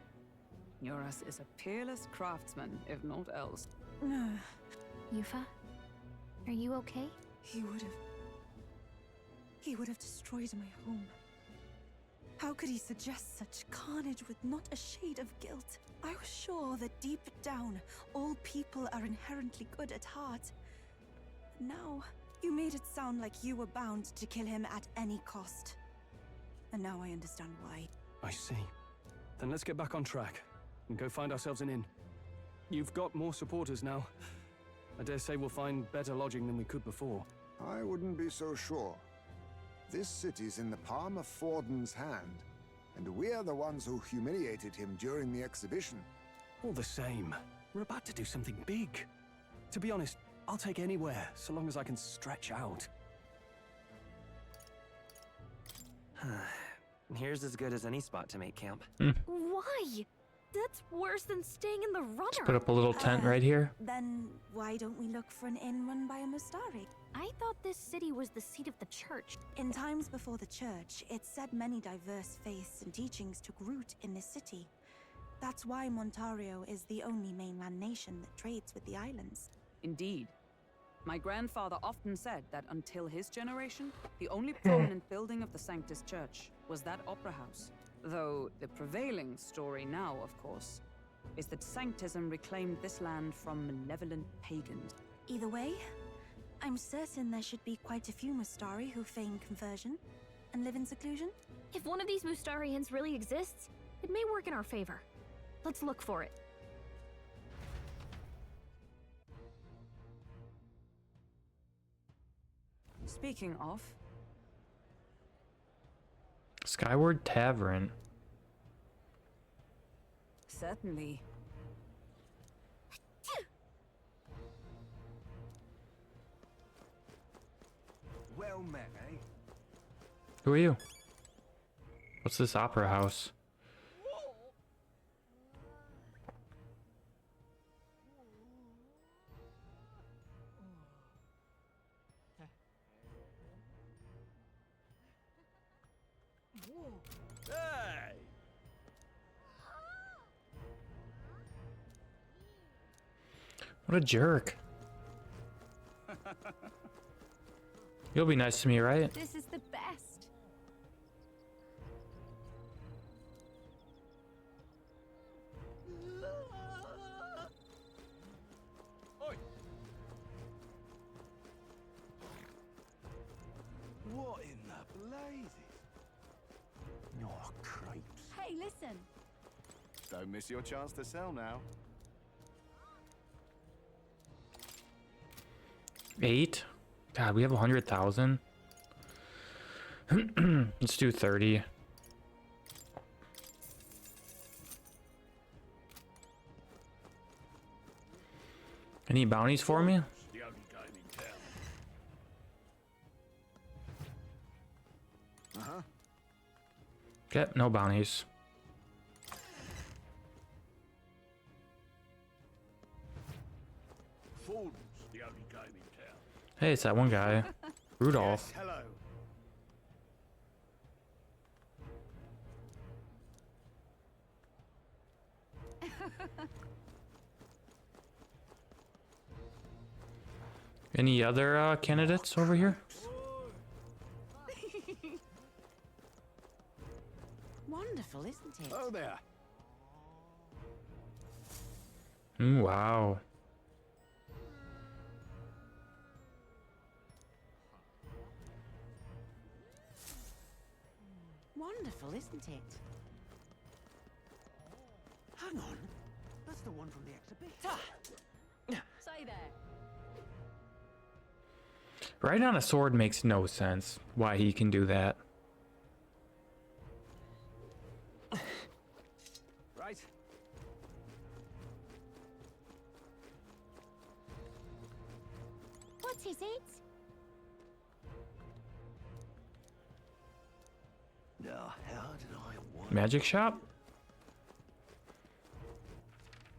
Eurus is a peerless craftsman, if not else. Yufa, are you okay? He would have destroyed my home. How could he suggest such carnage with not a shade of guilt? I was sure that deep down, all people are inherently good at heart. Now, you made it sound like you were bound to kill him at any cost. And now I understand why. I see. Then let's get back on track and go find ourselves an inn. You've got more supporters now. I dare say we'll find better lodging than we could before. I wouldn't be so sure. This city's in the palm of Forden's hand, and we're the ones who humiliated him during the exhibition. All the same, we're about to do something big. To be honest, I'll take anywhere, so long as I can stretch out. Here's as good as any spot to make camp. Why? That's worse than staying in the runner. Just put up a little tent right here. Then why don't we look for an inn run by a Mustari? I thought this city was the seat of the church. In times before the church, it said many diverse faiths and teachings took root in this city. That's why Montario is the only mainland nation that trades with the islands. Indeed. My grandfather often said that until his generation, the only prominent building of the Sanctus Church was that opera house. Though the prevailing story now, of course, is that Sanctism reclaimed this land from malevolent pagans. Either way, I'm certain there should be quite a few Mustari who feign conversion and live in seclusion. If one of these Mustarians really exists, it may work in our favor. Let's look for it. Speaking of... Skyward Tavern. Certainly. Well met, eh? Who are you? What's this opera house? Hey! What a jerk. You'll be nice to me, right? This is the best. Oi! What in the blazes? Oh, cripes. Hey, listen. Don't miss your chance to sell now. 8? God, we have 100,000. Let's do 30. Any bounties for me? The only game in town. Uh-huh. Okay, no bounties. Forden's the only game in town. Hey, it's that one guy. Rudolph. Yes, hello. Any other candidates over here? Wonderful, isn't it? Oh there. Wow. Wonderful, isn't it? Hang on. That's the one from the exhibition. Say there. Right on a sword makes no sense. Why he can do that. Right. What is it? The hell did I want? Magic shop?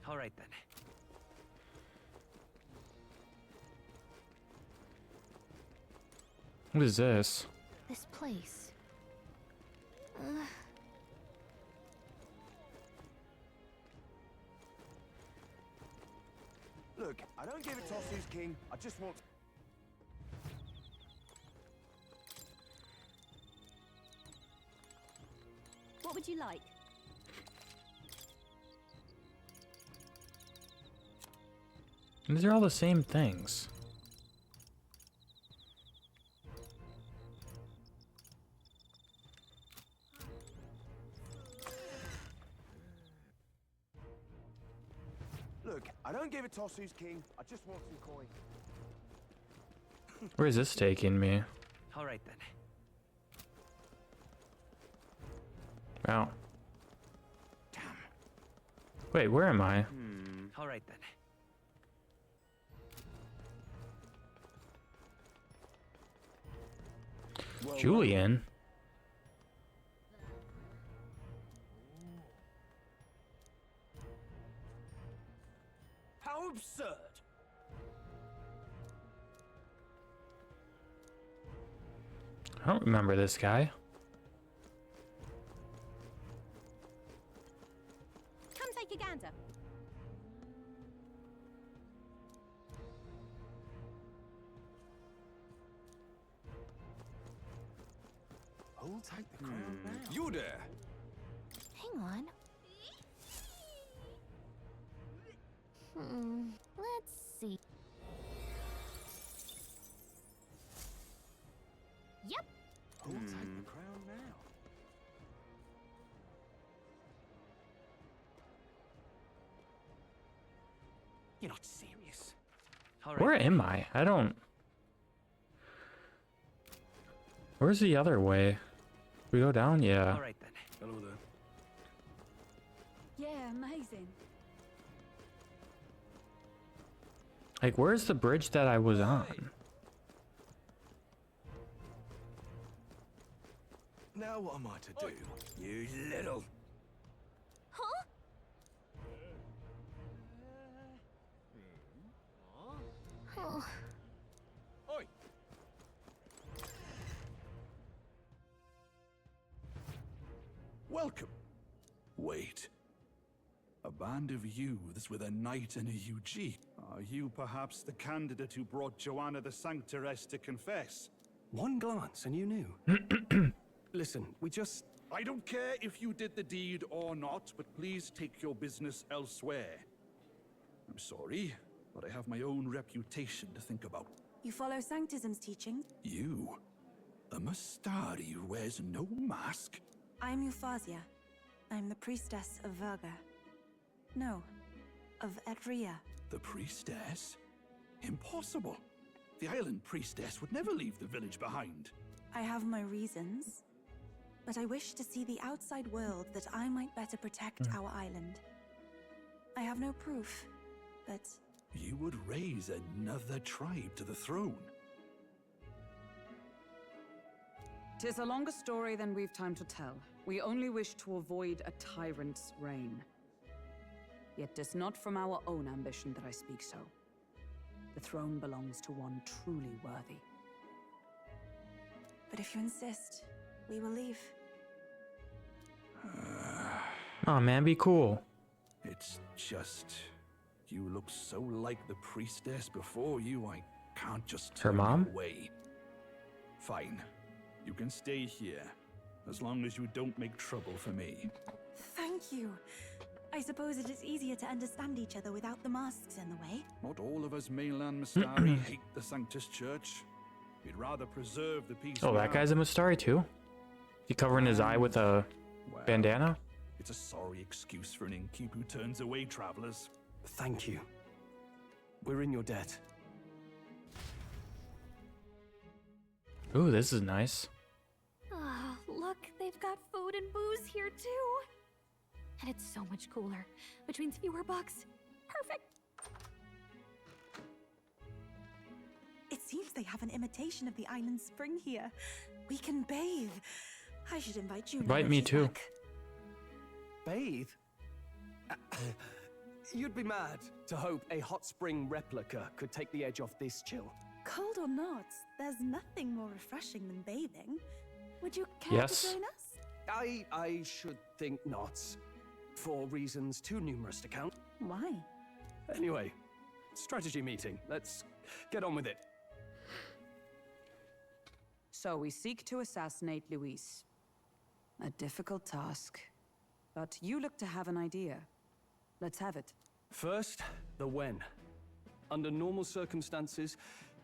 All right then. What is this? This place. Look, I don't give a toss who's king. I just want... What would you like? These are all the same things. Look, I don't give a toss who's king. I just want some coin. Where is this taking me? All right then. Wow. Wait, where am I? All right then. Julian? How absurd! I don't remember this guy. Come take a gander. Hold tight the crown now. You there! Hang on. Let's see. Yep. Hold tight the crown now. You're not serious. All right. Where am I? I don't... Where's the other way? We go down? Yeah. All right then. Hello there. Yeah, amazing. Like, where's the bridge that I was on? Now what am I to do? You little... Huh? Oh. Oi! Welcome. Wait. A band of youths with a knight and a UG. Are you perhaps the candidate who brought Joanna the Sanctoress to confess? One glance and you knew. Listen, we just... I don't care if you did the deed or not, but please take your business elsewhere. I'm sorry, but I have my own reputation to think about. You follow Sanctism's teachings? You? A Mustari who wears no mask? I'm Euphausia. I'm the priestess of Verga. No, of Edria. The priestess? Impossible. The island priestess would never leave the village behind. I have my reasons, but I wish to see the outside world that I might better protect our island. I have no proof, but... You would raise another tribe to the throne. 'Tis a longer story than we've time to tell. We only wish to avoid a tyrant's reign. Yet 'tis not from our own ambition that I speak so. The throne belongs to one truly worthy. But if you insist, we will leave. Oh man, be cool. It's just... You look so like the priestess before you, I can't just Her turn mom? you away. Fine. You can stay here, as long as you don't make trouble for me. Thank you. I suppose it is easier to understand each other without the masks in the way. Not all of us mainland Mystari hate the Sanctus Church. We'd rather preserve the peace. Oh, that guy's a Mystari too? He covering his eye with a bandana? It's a sorry excuse for an innkeep who turns away travelers. Thank you. We're in your debt. Ooh, this is nice. Ah, look, they've got food and booze here too. And it's so much cooler, which means fewer bugs. Perfect. It seems they have an imitation of the island spring here. We can bathe. I should invite you. Invite me too. Bathe? You'd be mad to hope a hot spring replica could take the edge off this chill. Cold or not, there's nothing more refreshing than bathing. Would you care Yes. to join us? I should think not. For reasons too numerous to count. Why? Anyway, strategy meeting. Let's get on with it. So we seek to assassinate Luis. A difficult task. But you look to have an idea. Let's have it. First, the when. Under normal circumstances,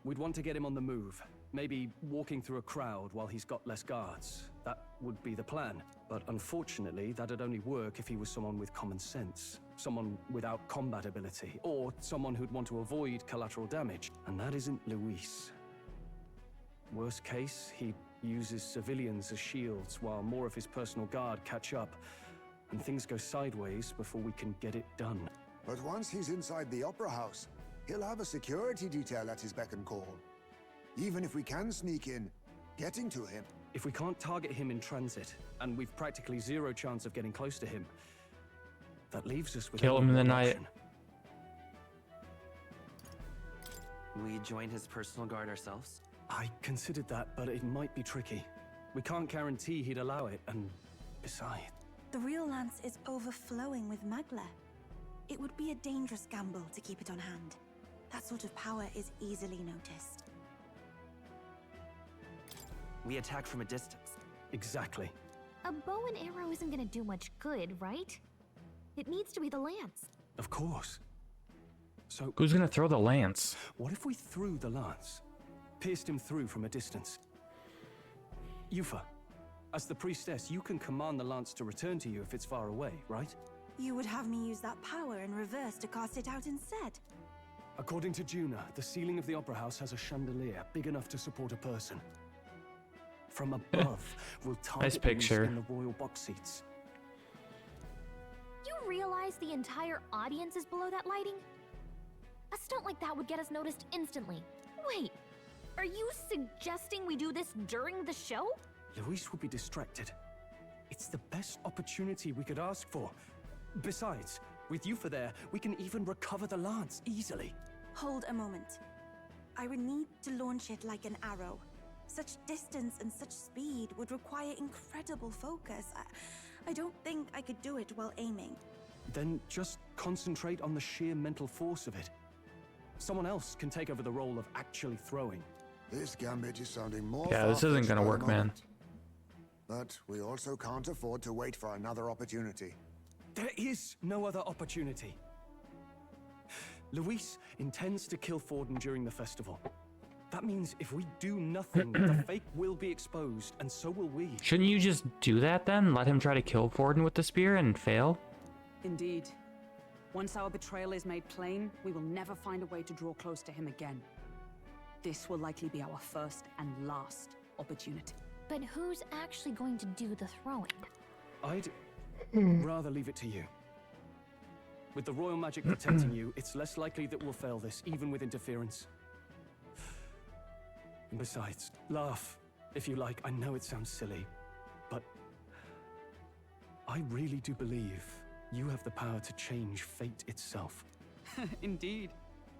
we'd want to get him on the move. Maybe walking through a crowd while he's got less guards. That would be the plan. But unfortunately, that'd only work if he was someone with common sense. Someone without combat ability. Or someone who'd want to avoid collateral damage. And that isn't Luis. Worst case, he uses civilians as shields while more of his personal guard catch up. And things go sideways before we can get it done. But once he's inside the Opera House, he'll have a security detail at his beck and call. Even if we can sneak in, getting to him. If we can't target him in transit, and we've practically zero chance of getting close to him, that leaves us with Kill him in the night. We join his personal guard ourselves? I considered that, but it might be tricky. We can't guarantee he'd allow it, and besides... The real lance is overflowing with magla. It would be a dangerous gamble to keep it on hand. That sort of power is easily noticed. We attack from a distance. Exactly. A bow and arrow isn't gonna do much good, right? It needs to be the lance. Of course. So... Who's gonna throw the lance? What if we threw the lance? Pierced him through from a distance? Yufa, as the priestess, you can command the lance to return to you if it's far away, right? You would have me use that power in reverse to cast it out instead. According to Juna, the ceiling of the Opera House has a chandelier big enough to support a person. From above, we'll target Nice picture. in the royal box seats. You realize the entire audience is below that lighting? A stunt like that would get us noticed instantly. Wait, are you suggesting we do this during the show? Luis will be distracted. It's the best opportunity we could ask for. Besides, with Yufa there, we can even recover the lance easily. Hold a moment. I would need to launch it like an arrow. Such distance and such speed would require incredible focus. I don't think I could do it while aiming. Then just concentrate on the sheer mental force of it. Someone else can take over the role of actually throwing. This gambit is sounding more Yeah, this isn't gonna far-fetched work, by the man. moment. But we also can't afford to wait for another opportunity. There is no other opportunity. Luis intends to kill Forden during the festival. That means if we do nothing, the fake will be exposed, and so will we. Shouldn't you just do that then? Let him try to kill Forden with the spear and fail? Indeed. Once our betrayal is made plain, we will never find a way to draw close to him again. This will likely be our first and last opportunity. But who's actually going to do the throwing? I'd rather leave it to you. With the royal magic protecting you, it's less likely that we'll fail this, even with interference. And besides, laugh, if you like. I know it sounds silly, but I really do believe you have the power to change fate itself. Indeed.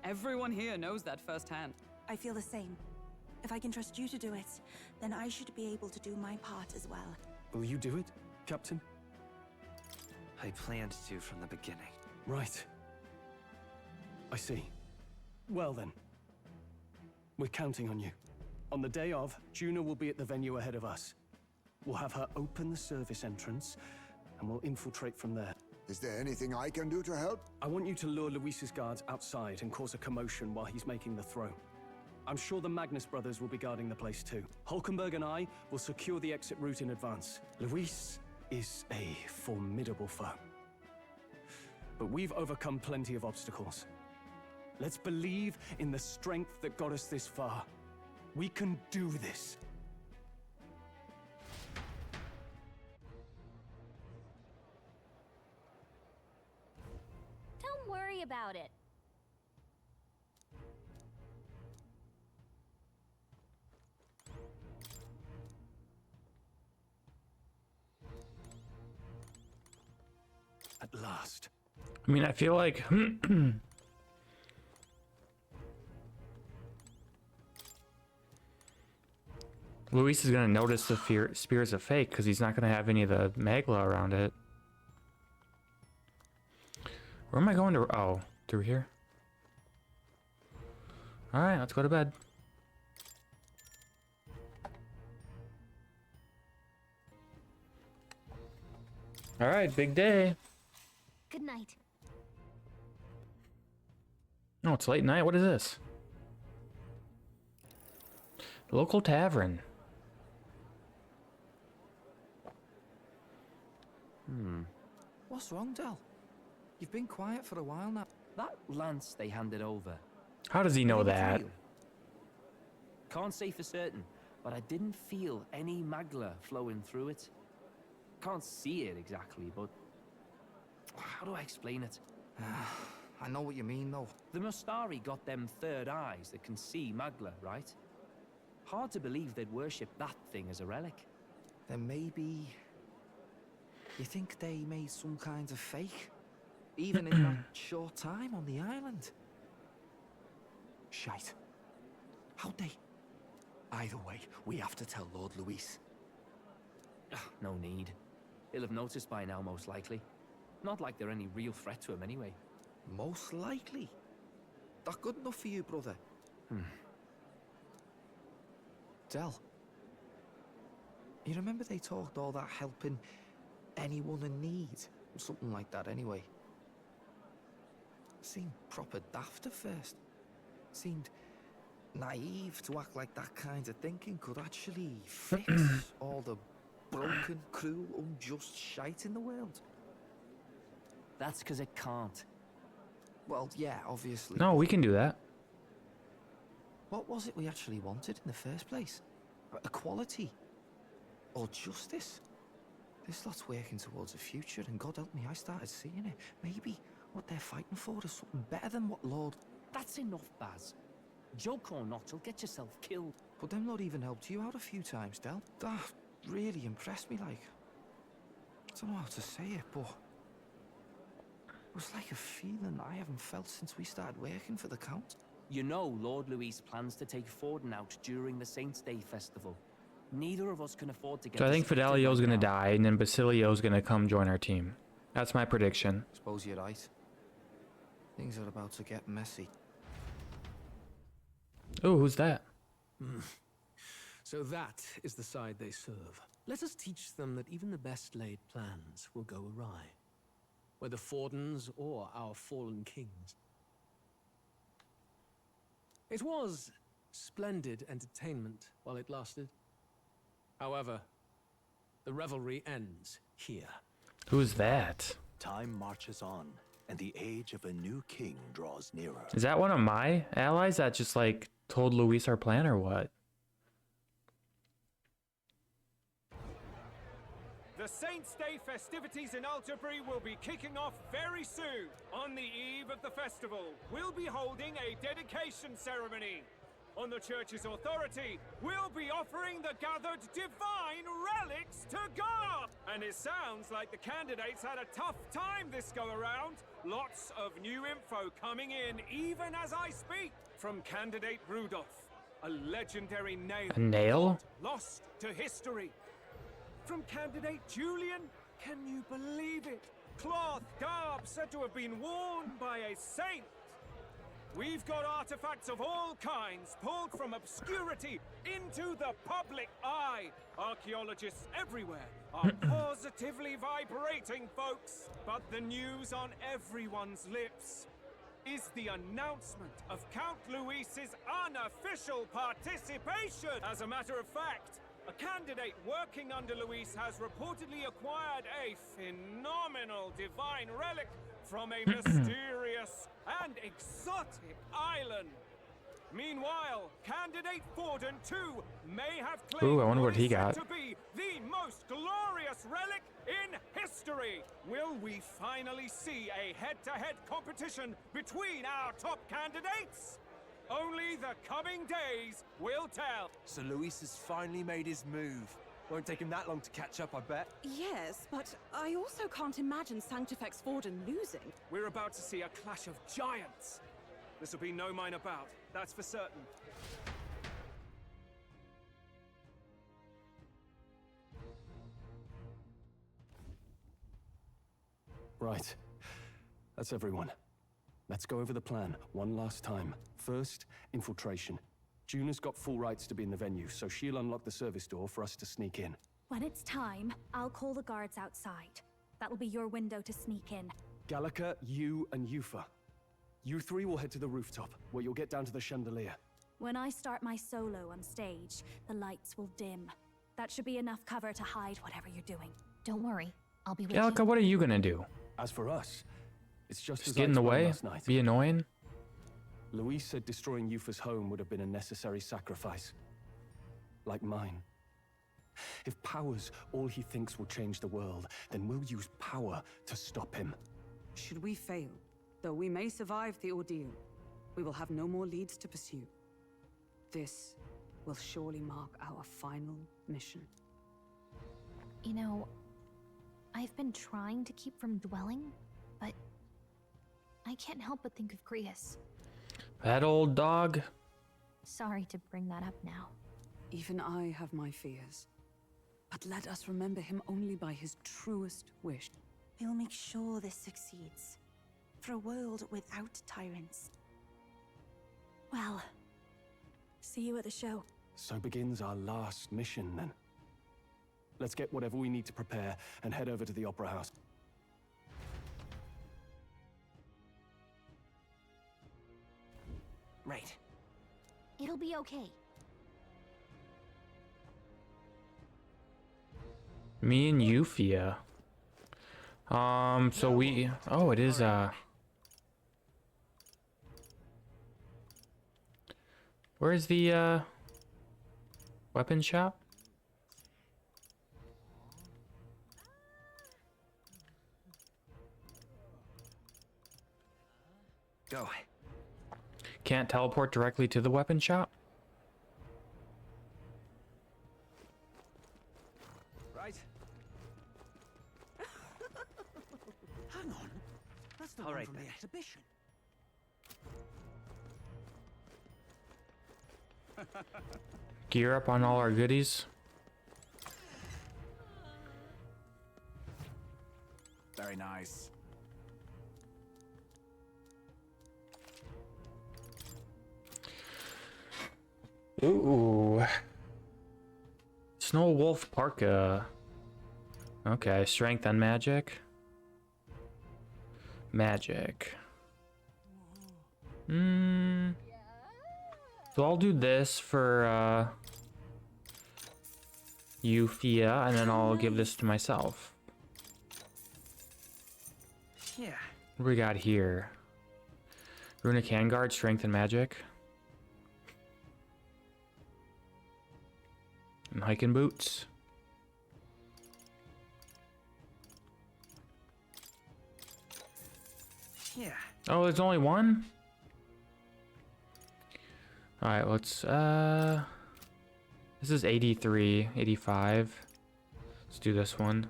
Everyone here knows that firsthand. I feel the same. If I can trust you to do it, then I should be able to do my part as well. Will you do it, Captain? I planned to from the beginning. Right. I see. Well then. We're counting on you. On the day of, Juna will be at the venue ahead of us. We'll have her open the service entrance, and we'll infiltrate from there. Is there anything I can do to help? I want you to lure Luis's guards outside and cause a commotion while he's making the throw. I'm sure the Magnus brothers will be guarding the place too. Hulkenberg and I will secure the exit route in advance. Luis is a formidable foe. But we've overcome plenty of obstacles. Let's believe in the strength that got us this far. We can do this. Don't worry about it. At last. I mean, I feel like Luis is gonna notice the spear is a fake because he's not gonna have any of the magla around it. Where am I going to? Oh, through here. All right, let's go to bed. All right, big day. Good night. Oh, it's late night. What is this? Local tavern. What's wrong, Del? You've been quiet for a while now. That lance they handed over. How does he know that? Real? Can't say for certain, but I didn't feel any magla flowing through it. Can't see it exactly, but how do I explain it? I know what you mean, though. The Mustari got them third eyes that can see magla, right? Hard to believe they'd worship that thing as a relic. Then maybe... You think they made some kind of fake? Even in that short time on the island? Shite. How'd they? Either way, we have to tell Lord Luis. No need. He'll have noticed by now, most likely. Not like they're any real threat to him anyway. Most likely? That good enough for you, brother? Del, you remember they talked all that helping anyone in need? Something like that, anyway. Seemed proper daft at first. Seemed naive to act like that kind of thinking could actually fix all the broken, cruel, unjust shite in the world. That's because it can't. Well, yeah, obviously. No, we can do that. What was it we actually wanted in the first place? Equality? Or justice? This lot's working towards a future, and God help me, I started seeing it. Maybe what they're fighting for is something better than what Lord... That's enough, Baz. Joke or not, you'll get yourself killed. But them lot even helped you out a few times, Del. That really impressed me, like... I don't know how to say it, but... It was like a feeling I haven't felt since we started working for the Count. You know Lord Luis plans to take Forden out during the Saints' Day festival. Neither of us can afford to get... So I think Fidelio's gonna die, and then Basilio's gonna come join our team. That's my prediction. Suppose you're right. Things are about to get messy. Oh, who's that? So that is the side they serve. Let us teach them that even the best laid plans will go awry, whether Fordens or our fallen kings. It was splendid entertainment while it lasted. However, the revelry ends here. Who's that? Time marches on, and the age of a new king draws nearer. Is that one of my allies that just like told Luis our plan or what? The Saints' Day festivities in Alderbury will be kicking off very soon. On the eve of the festival, we'll be holding a dedication ceremony. On the church's authority, we'll be offering the gathered divine relics to God! And it sounds like the candidates had a tough time this go-around. Lots of new info coming in even as I speak. From candidate Rudolph, a legendary nail. A nail? Lost to history. From candidate Julian, can you believe it? Cloth garb said to have been worn by a saint. We've got artifacts of all kinds pulled from obscurity into the public eye. Archaeologists everywhere are positively vibrating, folks. But the news on everyone's lips is the announcement of Count Luis's unofficial participation. As a matter of fact, a candidate working under Luis has reportedly acquired a phenomenal divine relic from a mysterious and exotic island. Meanwhile, candidate Forden too may have claimed Ooh, I wonder what he is said got. to be the most glorious relic in history. Will we finally see a head-to-head competition between our top candidates? Only the coming days will tell. So Luis has finally made his move. Won't take him that long to catch up, I bet. Yes, but I also can't imagine Sanctifex Forden losing. We're about to see a clash of giants. This will be no minor bout, that's for certain. Right. That's everyone. Let's go over the plan one last time. First, infiltration. Juna's got full rights to be in the venue, so she'll unlock the service door for us to sneak in. When it's time, I'll call the guards outside. That'll be your window to sneak in. Gallica, you, and Yufa. You three will head to the rooftop, where you'll get down to the chandelier. When I start my solo on stage, the lights will dim. That should be enough cover to hide whatever you're doing. Don't worry, I'll be with Gallica, you. what are you gonna do? As for us, it's just as Get in the way? last night. Be annoying? Luis said destroying Yufa's home would have been a necessary sacrifice. Like mine. If power's all he thinks will change the world, then we'll use power to stop him. Should we fail, though we may survive the ordeal, we will have no more leads to pursue. This will surely mark our final mission. You know, I've been trying to keep from dwelling, but I can't help but think of Grius. That old dog? Sorry to bring that up now. Even I have my fears. But let us remember him only by his truest wish. We'll make sure this succeeds. For a world without tyrants. Well, see you at the show. So begins our last mission, then. Let's get whatever we need to prepare and head over to the Opera House. Right. It'll be okay. Me and Euphia. So we... Oh, it is, Where's the, weapon shop? Go. Can't teleport directly to the weapon shop? Right. Hang on. That's the All one right, from then. the exhibition. Gear up on all our goodies. Very nice. Ooh. Snow Wolf Parka. Okay, strength and magic. Magic. So I'll do this for Euphia, and then I'll give this to myself. Yeah. What do we got here? Runic Handguard, strength and magic. And hiking boots. Yeah. Oh, there's only one? Alright, let's, this is 83, 85. Let's do this one.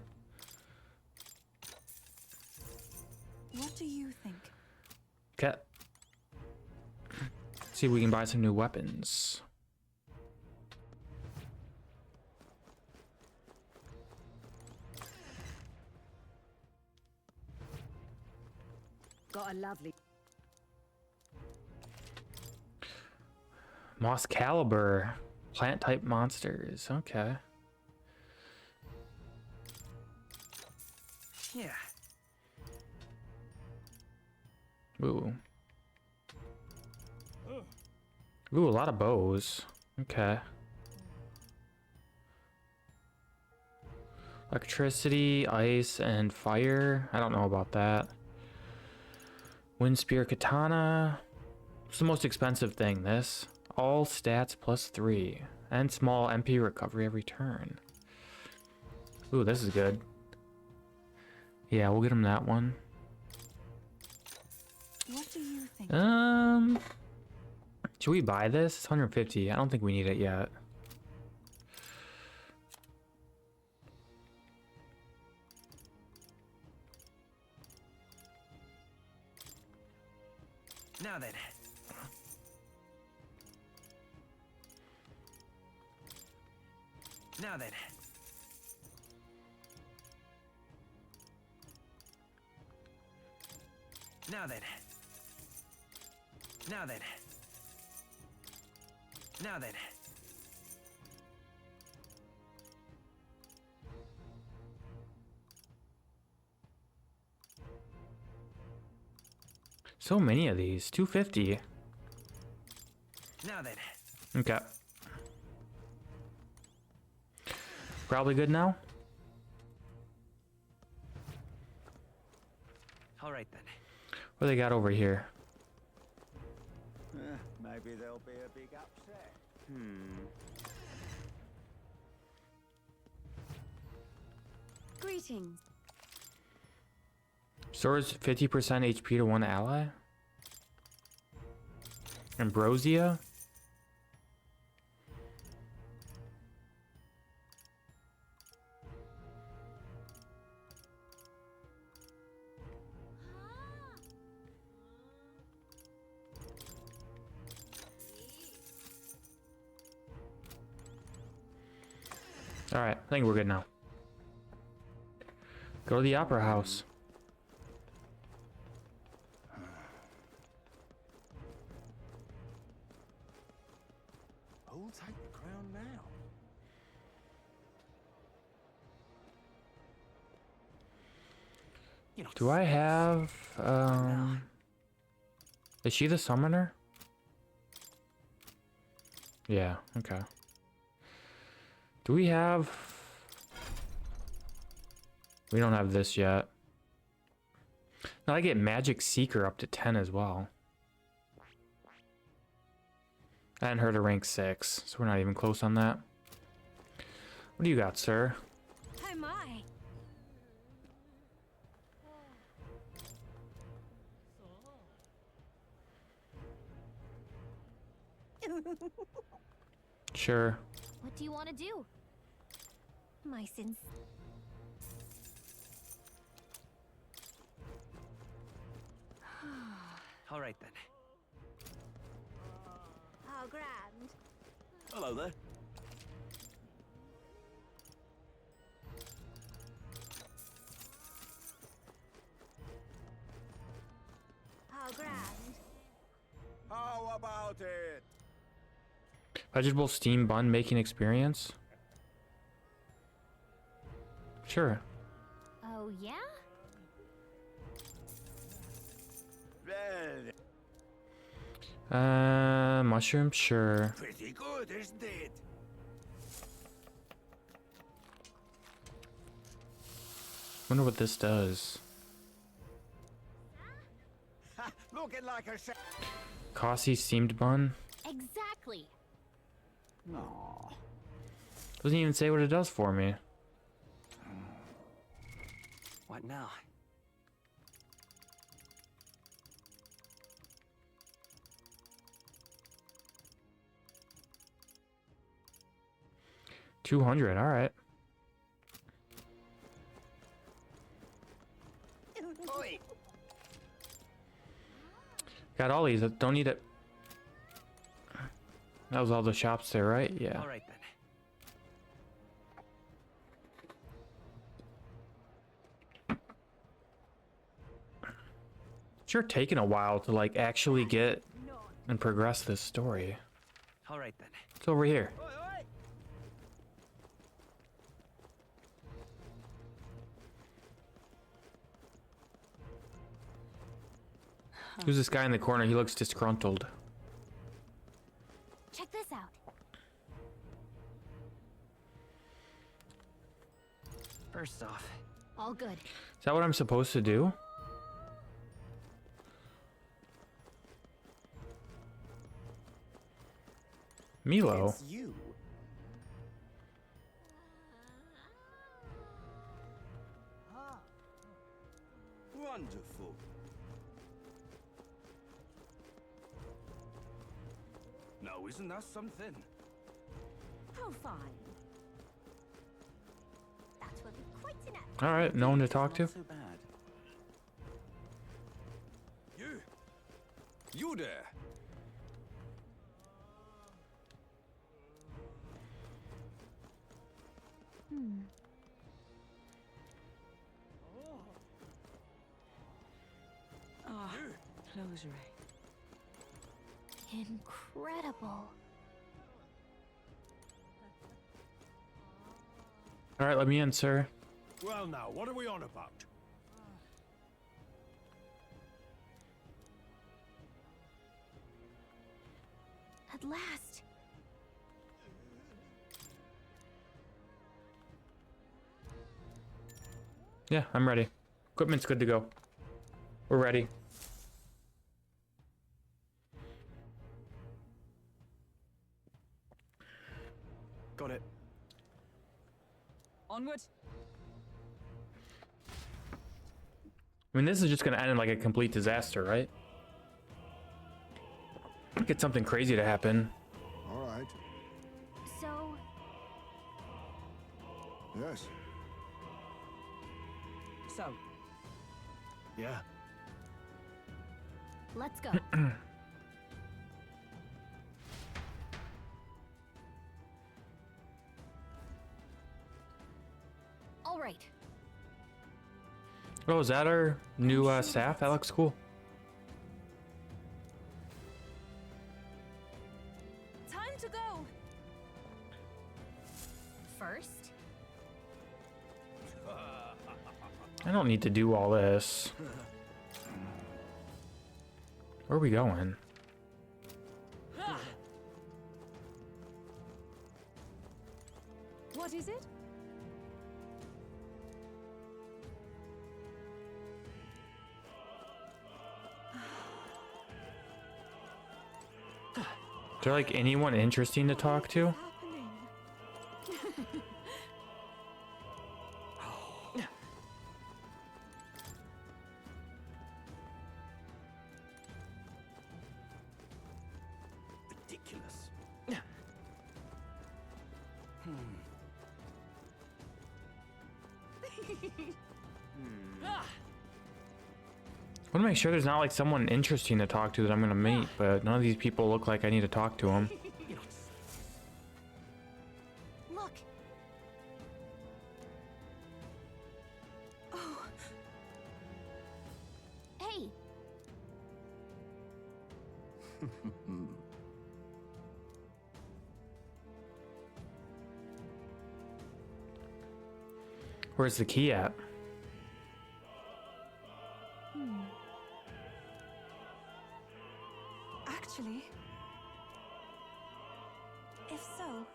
What do you think? Okay. See if we can buy some new weapons. Got a lovely... Moss Caliber. Plant type monsters. Okay. Yeah. Ooh. Ooh, a lot of bows. Okay. Electricity, ice, and fire. I don't know about that. Wind Spear Katana. What's the most expensive thing? This. All stats +3. And small MP recovery every turn. Ooh, this is good. Yeah, we'll get him that one. What do you think? Should we buy this? It's 150. I don't think we need it yet. Now then. Now then. Now then. Now then. Now then. So many of these. 250. Now then. Okay. Probably good now? All right then. What do they got over here? Maybe there'll be a big upset. Greetings. Restores 50% HP to one ally? Ambrosia? Alright, I think we're good now. Go to the opera house. Who'll take the crown now? Do I have, is she the summoner? Yeah, okay. Do we have... We don't have this yet. No, I get Magic Seeker up to 10 as well. And her to rank 6, so we're not even close on that. What do you got, sir? Oh my. Sure. What do you want to do? My sins. All right then. How grand. Hello there. How grand. How about it? Vegetable steam bun making experience? Sure. Oh, yeah? Well, Mushroom, sure. pretty good, isn't it? Wonder what this does. Looking like a Cossie steamed bun? Exactly. No. Doesn't even say what it does for me. What now? $200, alright. Got all these, don't need it. That was all the shops there, right? Yeah. All right then. Sure taking a while to like actually get and progress this story. All right then. It's over here. Who's this guy in the corner? He looks disgruntled. Check this out. First off, All good. Is that what I'm supposed to do? Milo. It's you. Wonderful. Now, isn't that something? How fine. That will be quite enough. All right, no one to talk to. Not so bad. You there? Ah, close your eyes. Incredible. All right, let me in, sir. Well now, what are we on about? At last. Yeah, I'm ready. Equipment's good to go. We're ready. Got it. Onward. I mean, this is just gonna end in like a complete disaster, right? Get something crazy to happen. All right. So, Yes. So, Yeah. let's go. All right. Oh, is that our new staff? That looks cool. Time to go. First, I don't need to do all this. Where are we going? What is it? Is there like anyone interesting to talk to? Ridiculous. I want to make sure there's not like someone interesting to talk to that I'm gonna meet, but none of these people look like I need to talk to them. look. Oh, Hey, Where's the key at? actually, if so,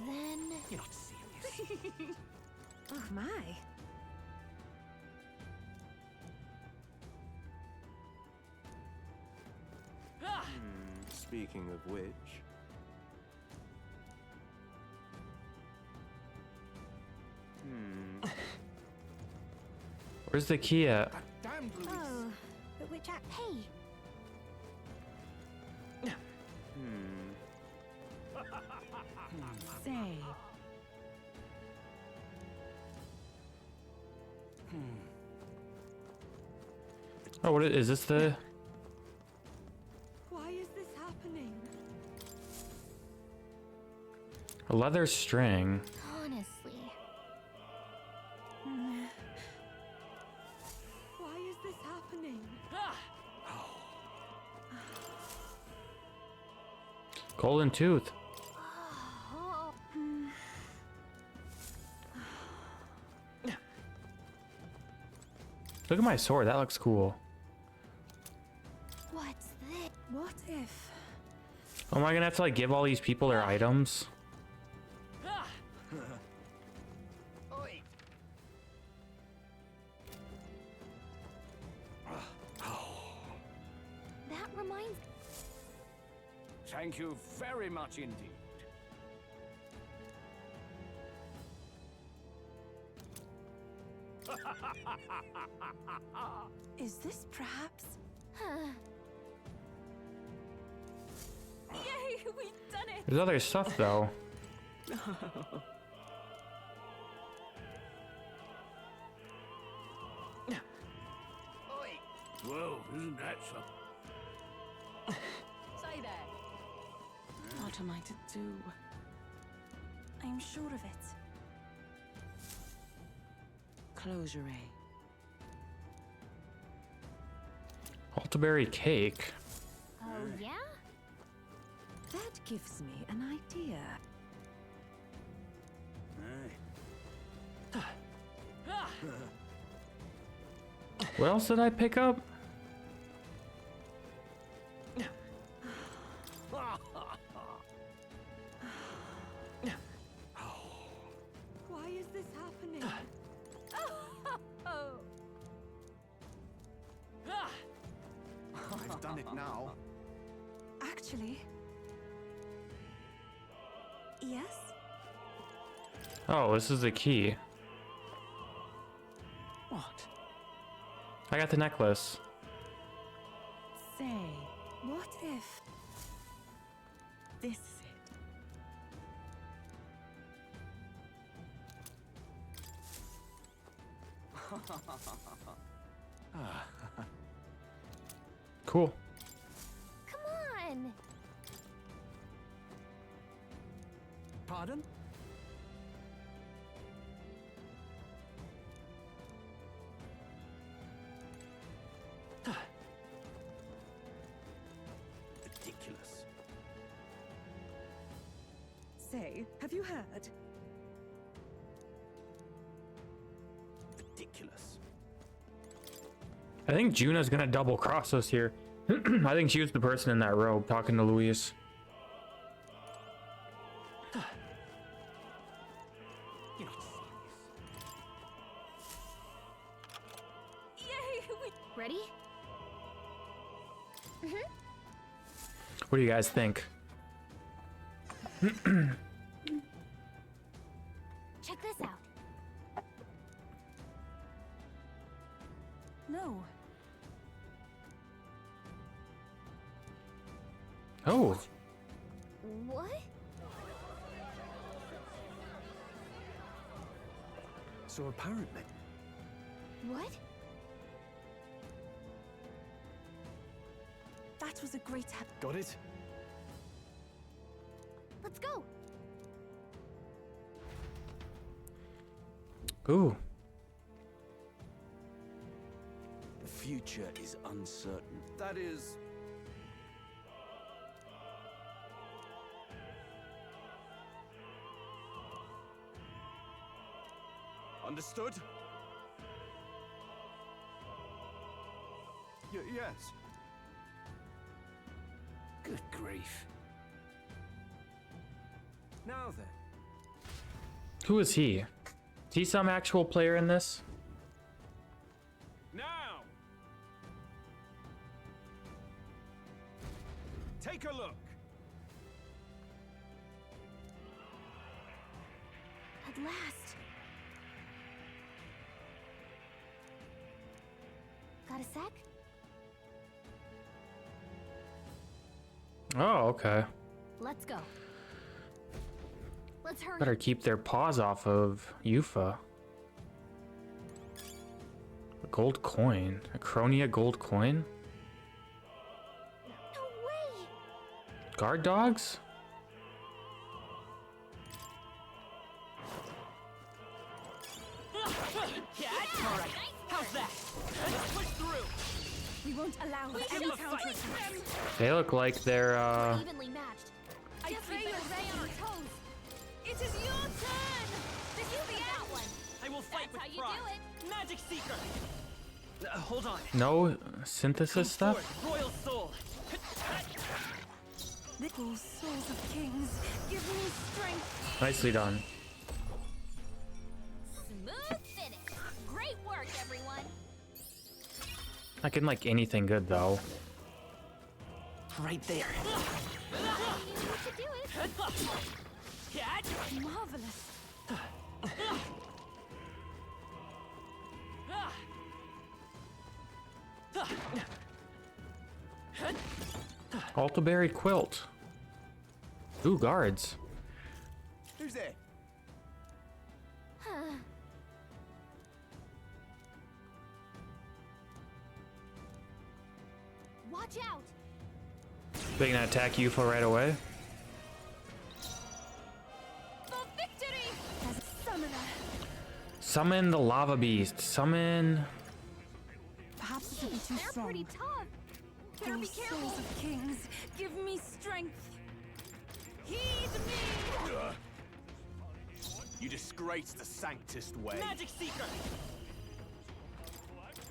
then. You're not serious. oh my. Speaking of which... Where's the key at? Damn, Louise. Oh, but which act? Hey, Say. Oh, what is this? The Why is this happening? a leather string? honestly. Why is this happening? Golden tooth. Look at my sword. That looks cool. What's this? What if? Oh, am I gonna have to like give all these people their items? That reminds. Thank you very much indeed. Is this perhaps? Yay, we've done it! There's other stuff though. Whoa, isn't that something? Say that. What am I to do? I'm sure of it. Close your eye. Altaberry cake. Oh, yeah? That gives me an idea. What else did I pick up? Why is this happening? I've done it now. Actually, yes. Oh, this is the key. What? I got the necklace. Say, what if this is it? Cool. Come on! Pardon? Ridiculous. Say, have you heard? Ridiculous. I think Juna's gonna double cross us here. I think she was the person in that robe talking to Luis. You're not serious. Yay, we... Ready? What do you guys think? Check this out. No. Oh. What? So apparently... What? That was a great help. Got it? Let's go! Ooh. The future is uncertain. That is... Understood? Yes. Good grief. Now then. Who is he? Is he some actual player in this? Now! Take a look. At last. Got a sec? Oh, okay. Let's go. Let's hurry. Better keep their paws off of Yufa. A gold coin. A Cronia gold coin? No way! Guard dogs? Yeah, that's all right. How's that? Let's push through. We won't allow any counterattack. They look like they're Evenly matched. I pray you'll stay on our toes. It is your turn. This is the end. One. I will fight with pride. Magic Seeker. Hold on. No synthesis stuff? Royal Soul. The souls of kings, give me strength. Nicely done. Smooth finish. Great work, everyone. I can like anything good though. Right there. Marvelous. Altaberry quilt. Ooh, guards. Who's there? Watch out. They gonna attack UFO right away? For victory! As a summoner. Summon the lava beast. Summon. Perhaps this will be too They're strong. pretty tough. Better be careful. Souls of kings, give me strength. Heed me! You disgrace the Sanctist way. Magic Seeker.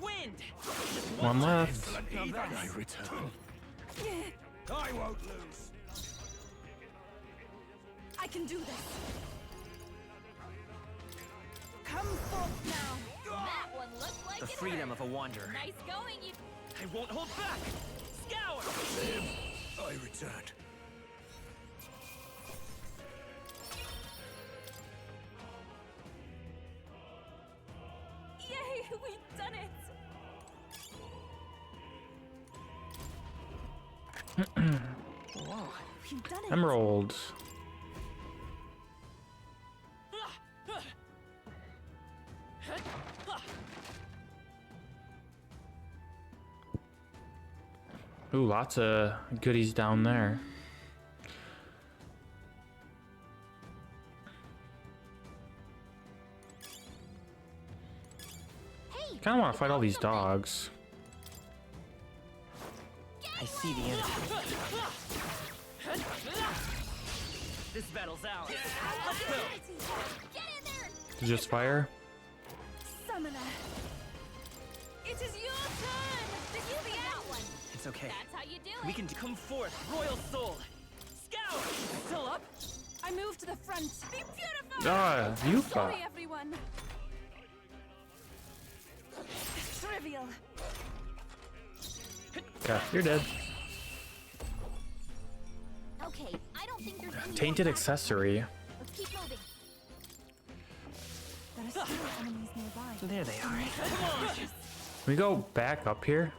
Wind. One left. I return. I won't lose. I can do this. Come forth now. That one looked like The it freedom hurt. of a wanderer. Nice going, you. I won't hold back. Scour. I returned. Yay, we've done it. Whoa. We've done it. Emeralds. Ooh, lots of goodies down there. Kind of want to fight all these dogs. I see the enemy. This battle's ours. Let's go. Get in there. Just fire. Summoner. It is your turn. This is the end. It's okay. That's how you do it. We can come forth, Royal Soul. Scout. Still up. I move to the front. Be beautiful. Ah, Yufa. Sorry, everyone. Trivial. Okay, you're dead. Okay, I don't think there's any Tainted more accessory. Let's keep moving. There are still enemies nearby. There they are. Come on. Can we go back up here?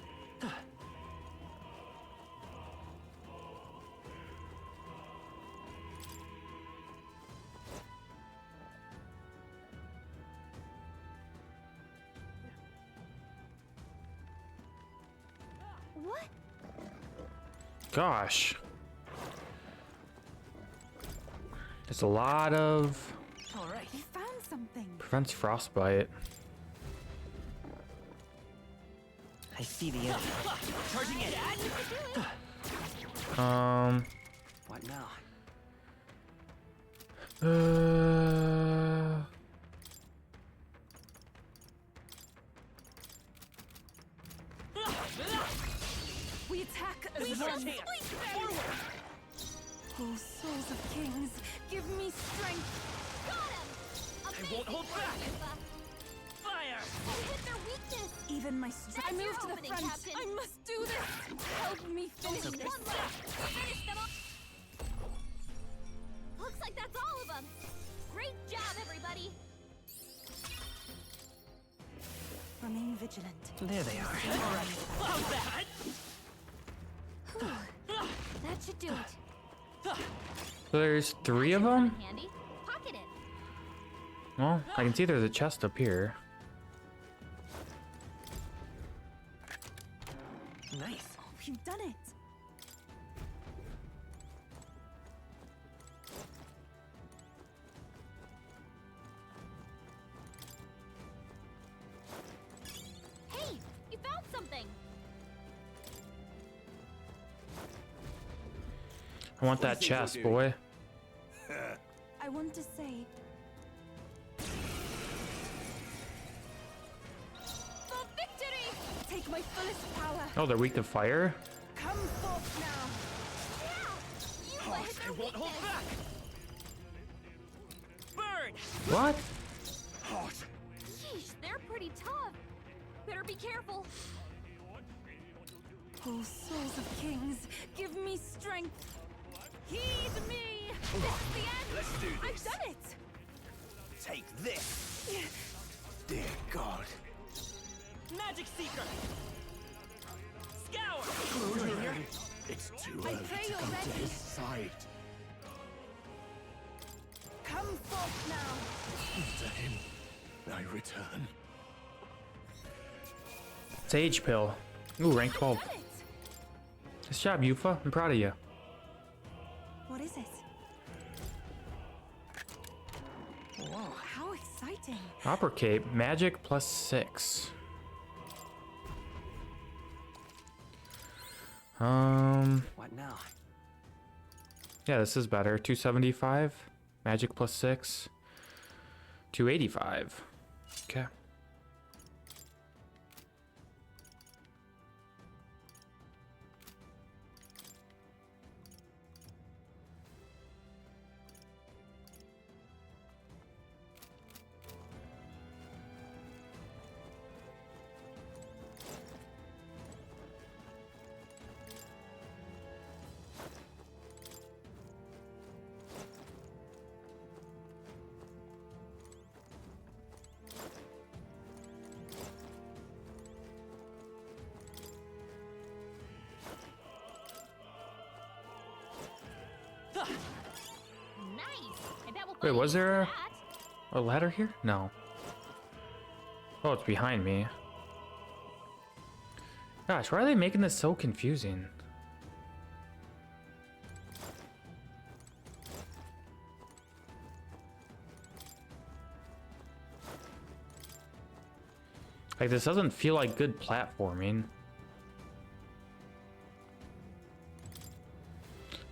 What? Gosh. There's a lot of... All right, we found something. Prevents frostbite. I see the enemy. Charging in. What now? We attack as This is our one. chance. Forward. Oh, souls of kings, give me strength. Got him. I won't hold back. Fire. You hit their weakness. Even my strength. I That's move your to the opening, front. Captain. I must do this. Help me finish One this. left. Finish them off. Looks like that's all of them. Great job, everybody. Remain vigilant. There they are. How's that? That should do it. There's 3 of them? Handy. Pocket it. Well, I can see there's a chest up here. Nice. Oh, we've done it. Hey, you found something. I want that chest, boy. I want to say... For victory! Take my fullest power. Oh, they're weak to fire? Come forth now. I won't hold back. Burn! What? Hot. Sheesh, they're pretty tough. Better be careful. Oh, souls of kings, give me strength. Heed me. This is the end. Let's do this. I've done it. Take this. Dear God. Magic Seeker. Scour. It's too I early pray to you're come to ready. his side. Come forth now. To him, I return. Sage pill. Ooh, rank 12. Done it. Nice job, Yufa. I'm proud of you. What is it? Whoa, how exciting. Opera Cape, magic +6. What now? Yeah, this is better. 275, magic +6, 285. Okay. Wait, was there a ladder here? No. Oh, it's behind me. Gosh, why are they making this so confusing? Like, this doesn't feel like good platforming.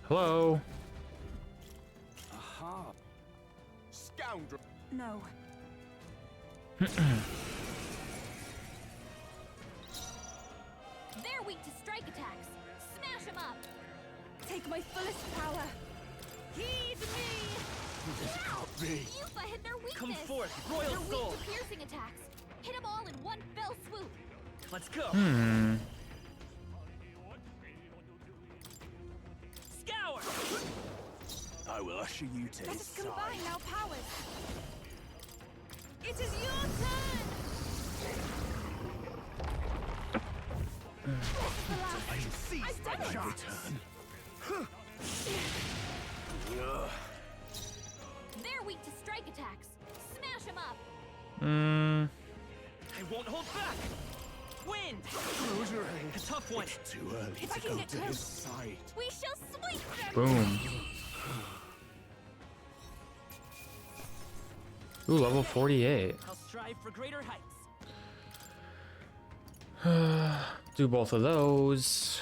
Hello? Aha. Scoundrel. No. They're weak to strike attacks. Smash them up. Take my fullest power. Heed me. This can't be. Yufa hit their weakness. Come forth, Royal They're Soul. weak to piercing attacks. Hit them all in one fell swoop. Let's go. Scour. I will usher you to Let his us side. combine our powers. It is your turn. I've done it. Return. They're weak to strike attacks. Smash them up. I won't hold back. Wind. A tough one. It's too early If I to can go get to his close. side. We shall sweep them. Boom. Ooh, level 48. I'll strive for greater heights. Do both of those.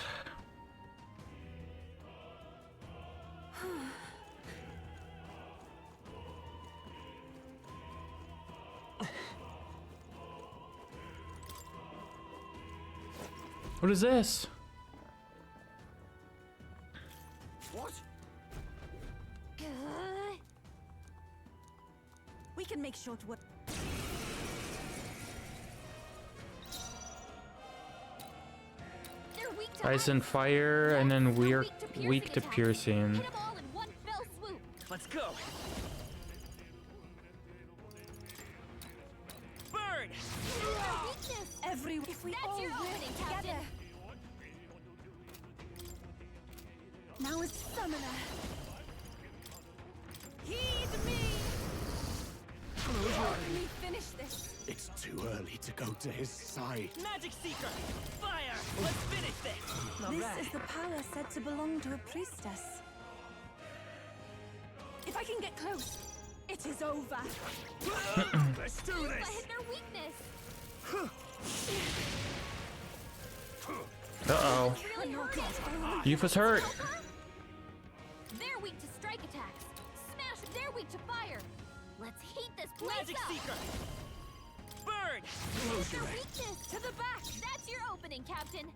What is this? What? We can make short work. They're weak to Ice and fire, and then we're weak to piercing. Hit them all in one fell swoop. Let's go. Burn. Their weakness. If we That's all your work opening, together. Captain. Now is summoner. Heed me. Help me finish this. It's too early to go to his side. Magic Seeker. Fire. Let's finish this. This is the power said to belong to a priestess. If I can get close, it is over. Let's do Yufa this. hit their weakness. Uh-oh. Really hurt it. Yufa's hurt. weak to fire. Let's heat this place Magic up. Seeker! Burn! Where's your weakness? To the back. That's your opening, Captain.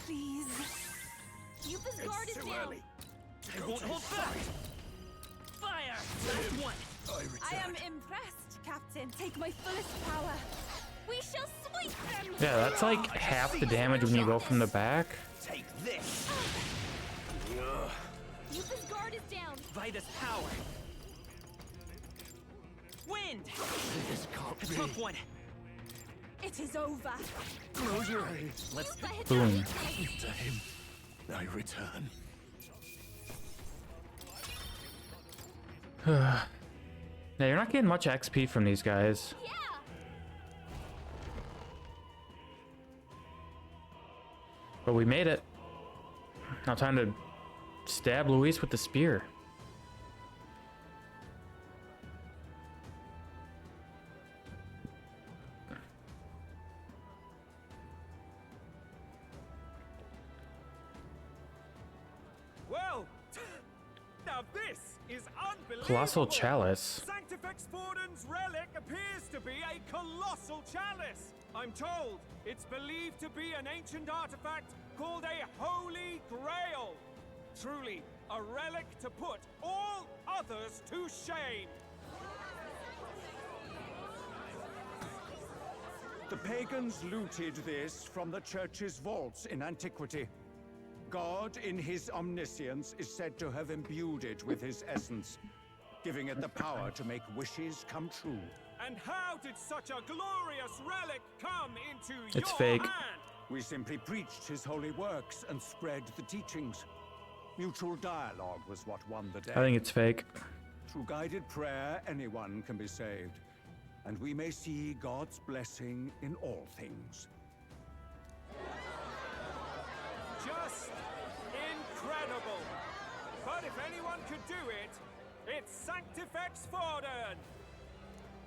Please. Yupa's guard is down. I won't hold back! Fire! Last one! I am impressed, Captain. Take my fullest power. We shall sweep them. Yeah, that's like half the damage when you go from the back. Take this! Yupa's guard is down. Vitus power! Wind! This can't A be. tough one! It is over. Close your eyes. Let's Boom. To him, I return. Yeah, you're not getting much XP from these guys. Yeah. But we made it. Now time to stab Luis with the spear. Well, now this is unbelievable. Colossal chalice. Sanctifex Forden's relic appears to be a colossal chalice. I'm told it's believed to be an ancient artifact called a Holy Grail. Truly, a relic to put all others to shame. The pagans looted this from the church's vaults in antiquity. God, in his omniscience, is said to have imbued it with his essence, giving it the power to make wishes come true. And how did such a glorious relic come into It's your fake. hand? We simply preached his holy works and spread the teachings. Mutual dialogue was what won the day. I think it's fake. Through guided prayer, anyone can be saved. And we may see God's blessing in all things. Just incredible. But if anyone could do it, it's Sanctifex Forden.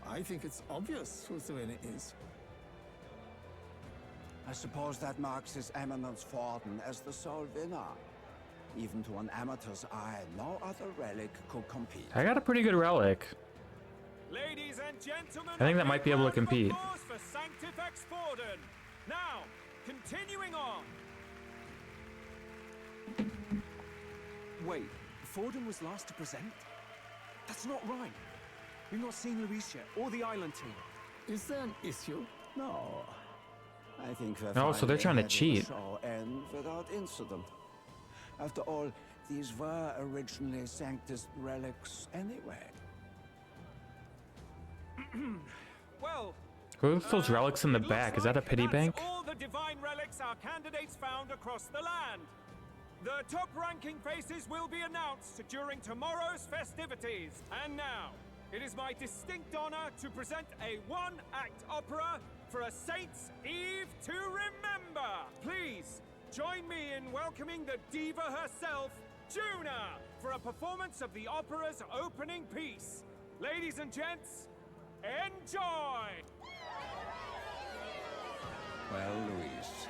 I think it's obvious who Serena is. I suppose that marks His Eminence Forden as the sole winner. Even to an amateur's eye, no other relic could compete. I got a pretty good relic. Ladies and gentlemen, I think that might be able to compete. applause for Sanctifex Forden. Now, continuing on. Wait, Forden was last to present? That's not right. We've not seen Luis yet, or the island team. Is there an issue? No. I think we're Oh, so they're trying to finally cheat. having the show end without incident. After all, these were originally Sanctus relics anyway. Well, Who's those relics in the back? Is that a pity bank? all the divine relics our candidates found across the land. The top-ranking faces will be announced during tomorrow's festivities. And now, it is my distinct honor to present a one-act opera for a Saint's Eve to remember. Please, join me in welcoming the diva herself, Juna, for a performance of the opera's opening piece. Ladies and gents, enjoy! Well, Luis,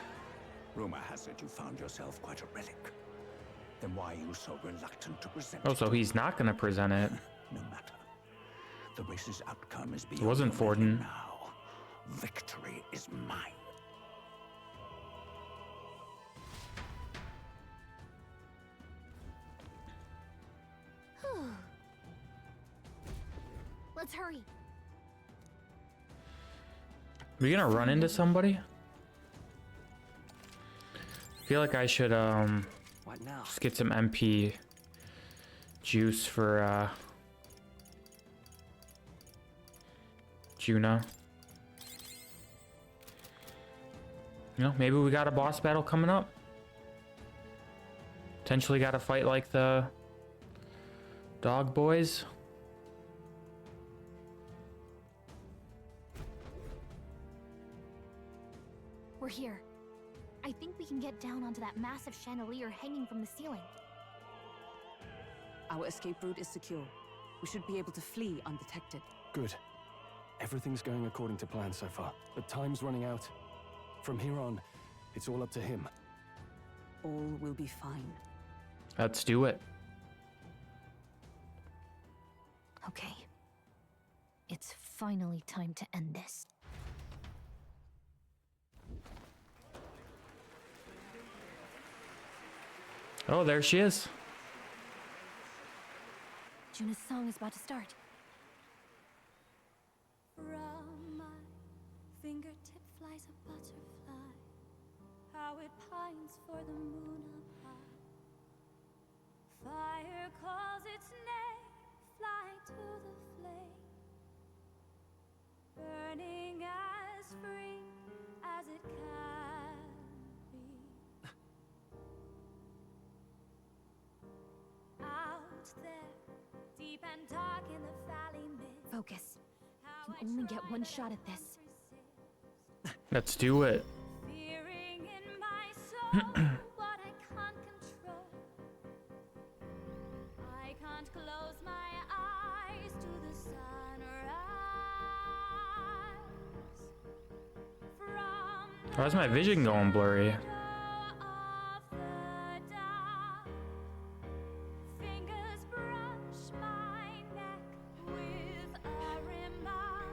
rumor has it you found yourself quite a relic. Then why are you so reluctant to present Oh, so he's not gonna present it. No matter. The race's outcome is It beyond wasn't the reckoning Forden. now. Victory is mine. Let's hurry. We gonna run into somebody? I feel like I should What now? just get some MP juice for Juna. You know, maybe we got a boss battle coming up. Potentially got a fight like the dog boys. We're here. I think we can get down onto that massive chandelier hanging from the ceiling. Our escape route is secure. We should be able to flee undetected. Good. Everything's going according to plan so far, but time's running out. From here on, it's all up to him. All will be fine. Let's do it. finally time to end this. Oh, there she is. Juna's song is about to start. From my fingertip flies a butterfly, how it pines for the moon up high. Fire calls its name, fly to the flame, burning as free as it can be. Out there, deep and dark in the valley mid. Focus. You only get one shot at this. Let's do it. Fearing in my soul what I can't control. I can't close my eyes to the sunrise. From Why's my vision going blurry? fingers brush my neck with a remark.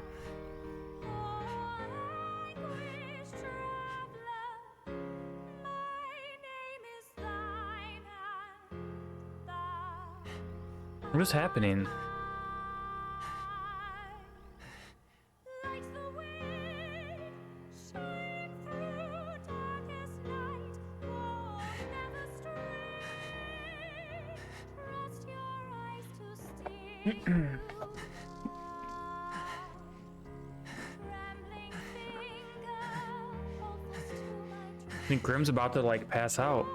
Oh, anguish traveler, my name is thine and thou. What is happening? Like the wind, shine through darkest night. Oh, never stray. Trust your eyes to steer you out. Trembling finger holds us to my I think Grimm's about to like pass out.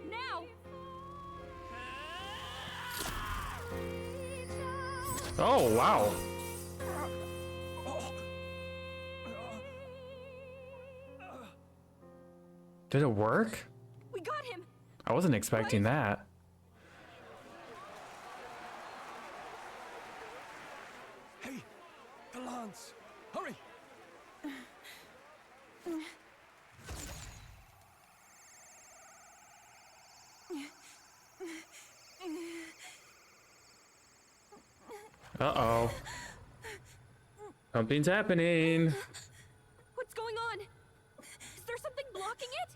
now. Oh, wow. Did it work? We got him. I wasn't expecting that. Hey, the lance! Hurry! Uh-oh. Something's happening. What's going on? Is there something blocking it?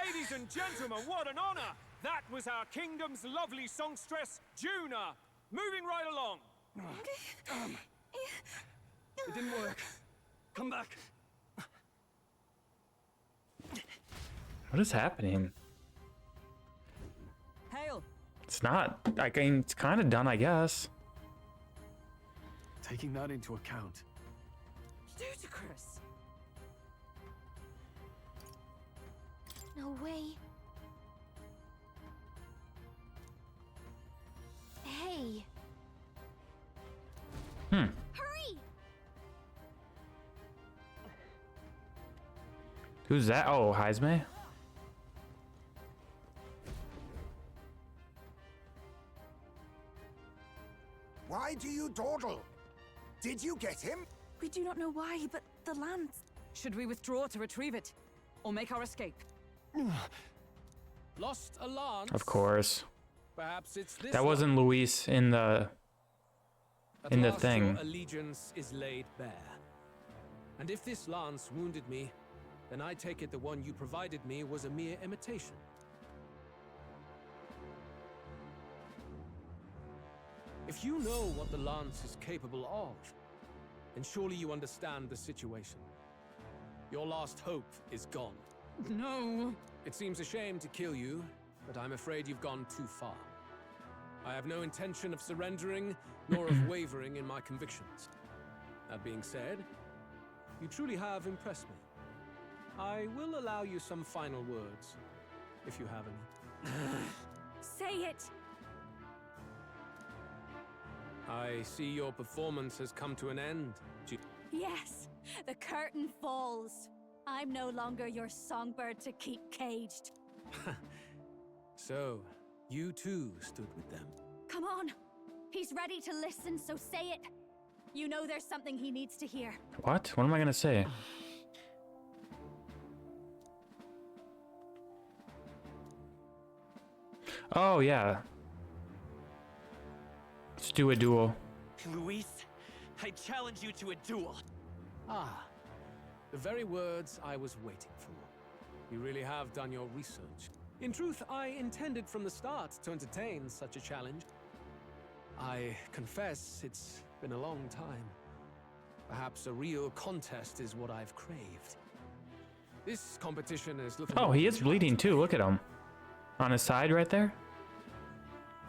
Ladies and gentlemen, what an honor! That was our kingdom's lovely songstress, Juna. Moving right along. It didn't work. Come back. What is happening? Hail! It's not. I mean, it's kind of done, I guess. Taking that into account, Ludicrous! No way. Hey. Hmm. Hurry! Who's that? Oh, Heisme. Why do you dawdle? Did you get him? We do not know why, but the lance. Should we withdraw to retrieve it? Or make our escape? lost a lance. Of course. Perhaps it's this That wasn't Luis in the last, thing. Your allegiance is laid bare. And if this lance wounded me, then I take it the one you provided me was a mere imitation. If you know what the lance is capable of, then surely you understand the situation. Your last hope is gone. No. It seems a shame to kill you, but I'm afraid you've gone too far. I have no intention of surrendering, nor of wavering in my convictions. That being said, you truly have impressed me. I will allow you some final words, if you have any. Say it. I see your performance has come to an end. Yes, the curtain falls. I'm no longer your songbird to keep caged. So, you too stood with them. Come on. He's ready to listen, so say it. You know there's something he needs to hear. What? What am I gonna say? Oh, yeah. Let's do a duel. Luis, I challenge you to a duel. Ah, the very words I was waiting for. You really have done your research. In truth, I intended from the start to entertain such a challenge. I confess it's been a long time. Perhaps a real contest is what I've craved. This competition is looking... Oh, he is bleeding too. Look at him. On his side right there.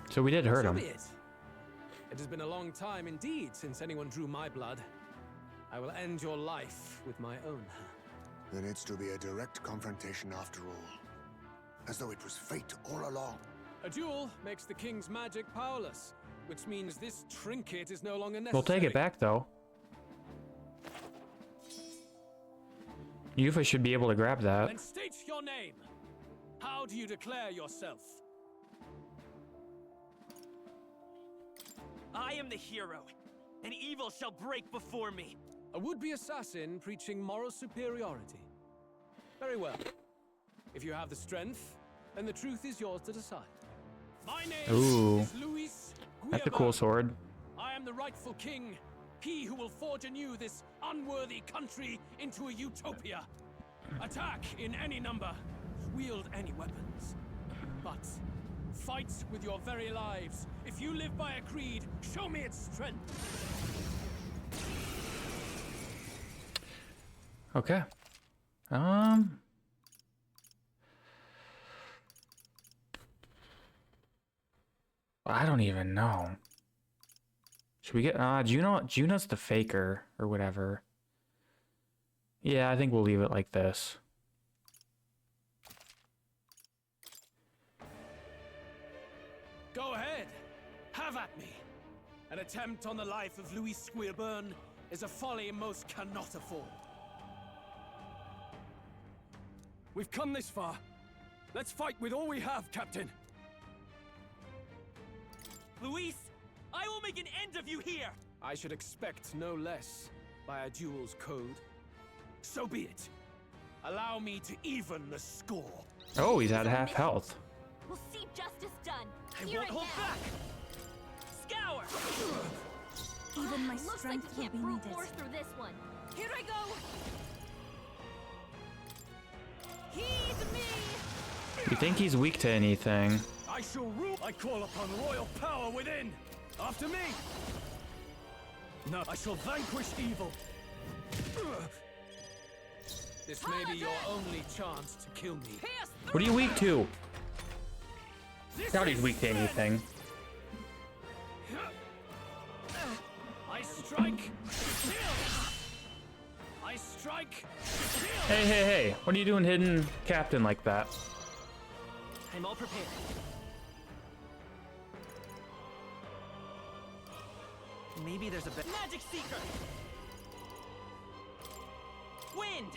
So we did hurt him. So be it. It has been a long time indeed since anyone drew my blood. I will end your life with my own hand. Then it's to be a direct confrontation after all. As though it was fate all along. A duel makes the king's magic powerless, which means this trinket is no longer necessary. We'll take it back though. Yuffie should be able to grab that. Then state your name. How do you declare yourself? I am the hero, and evil shall break before me. A would-be assassin preaching moral superiority. Very well. If you have the strength, then the truth is yours to decide. My name is Luis. That's a cool sword. I am the rightful king. He who will forge anew this unworthy country into a utopia. Attack in any number. Wield any weapons. But fight with your very lives. If you live by a creed, show me its strength. Okay. I don't even know. Should we get Juno's the faker or whatever. Yeah, I think we'll leave it like this. Go ahead. Have at me. An attempt on the life of Louis Squeerburn is a folly most cannot afford. We've come this far. Let's fight with all we have, Captain. Luis, I will make an end of you here! I should expect no less by a duel's code. So be it. Allow me to even the score. Oh, he's at half health. We'll see justice done. I Here won't hold now. back! Scour! Even my Looks like strength we will can't be brute needed. force through this one. Here I go! Heed me! You think he's weak to anything? I shall rule. I call upon royal power within. After me. No, I shall vanquish evil. This may be your only chance to kill me. What are you weak to? Doubt he's weak to anything. I strike. I strike. Hey, hey, hey. What are you doing hidden captain like that? I'm all prepared. Maybe there's a better Magic Seeker! Wind!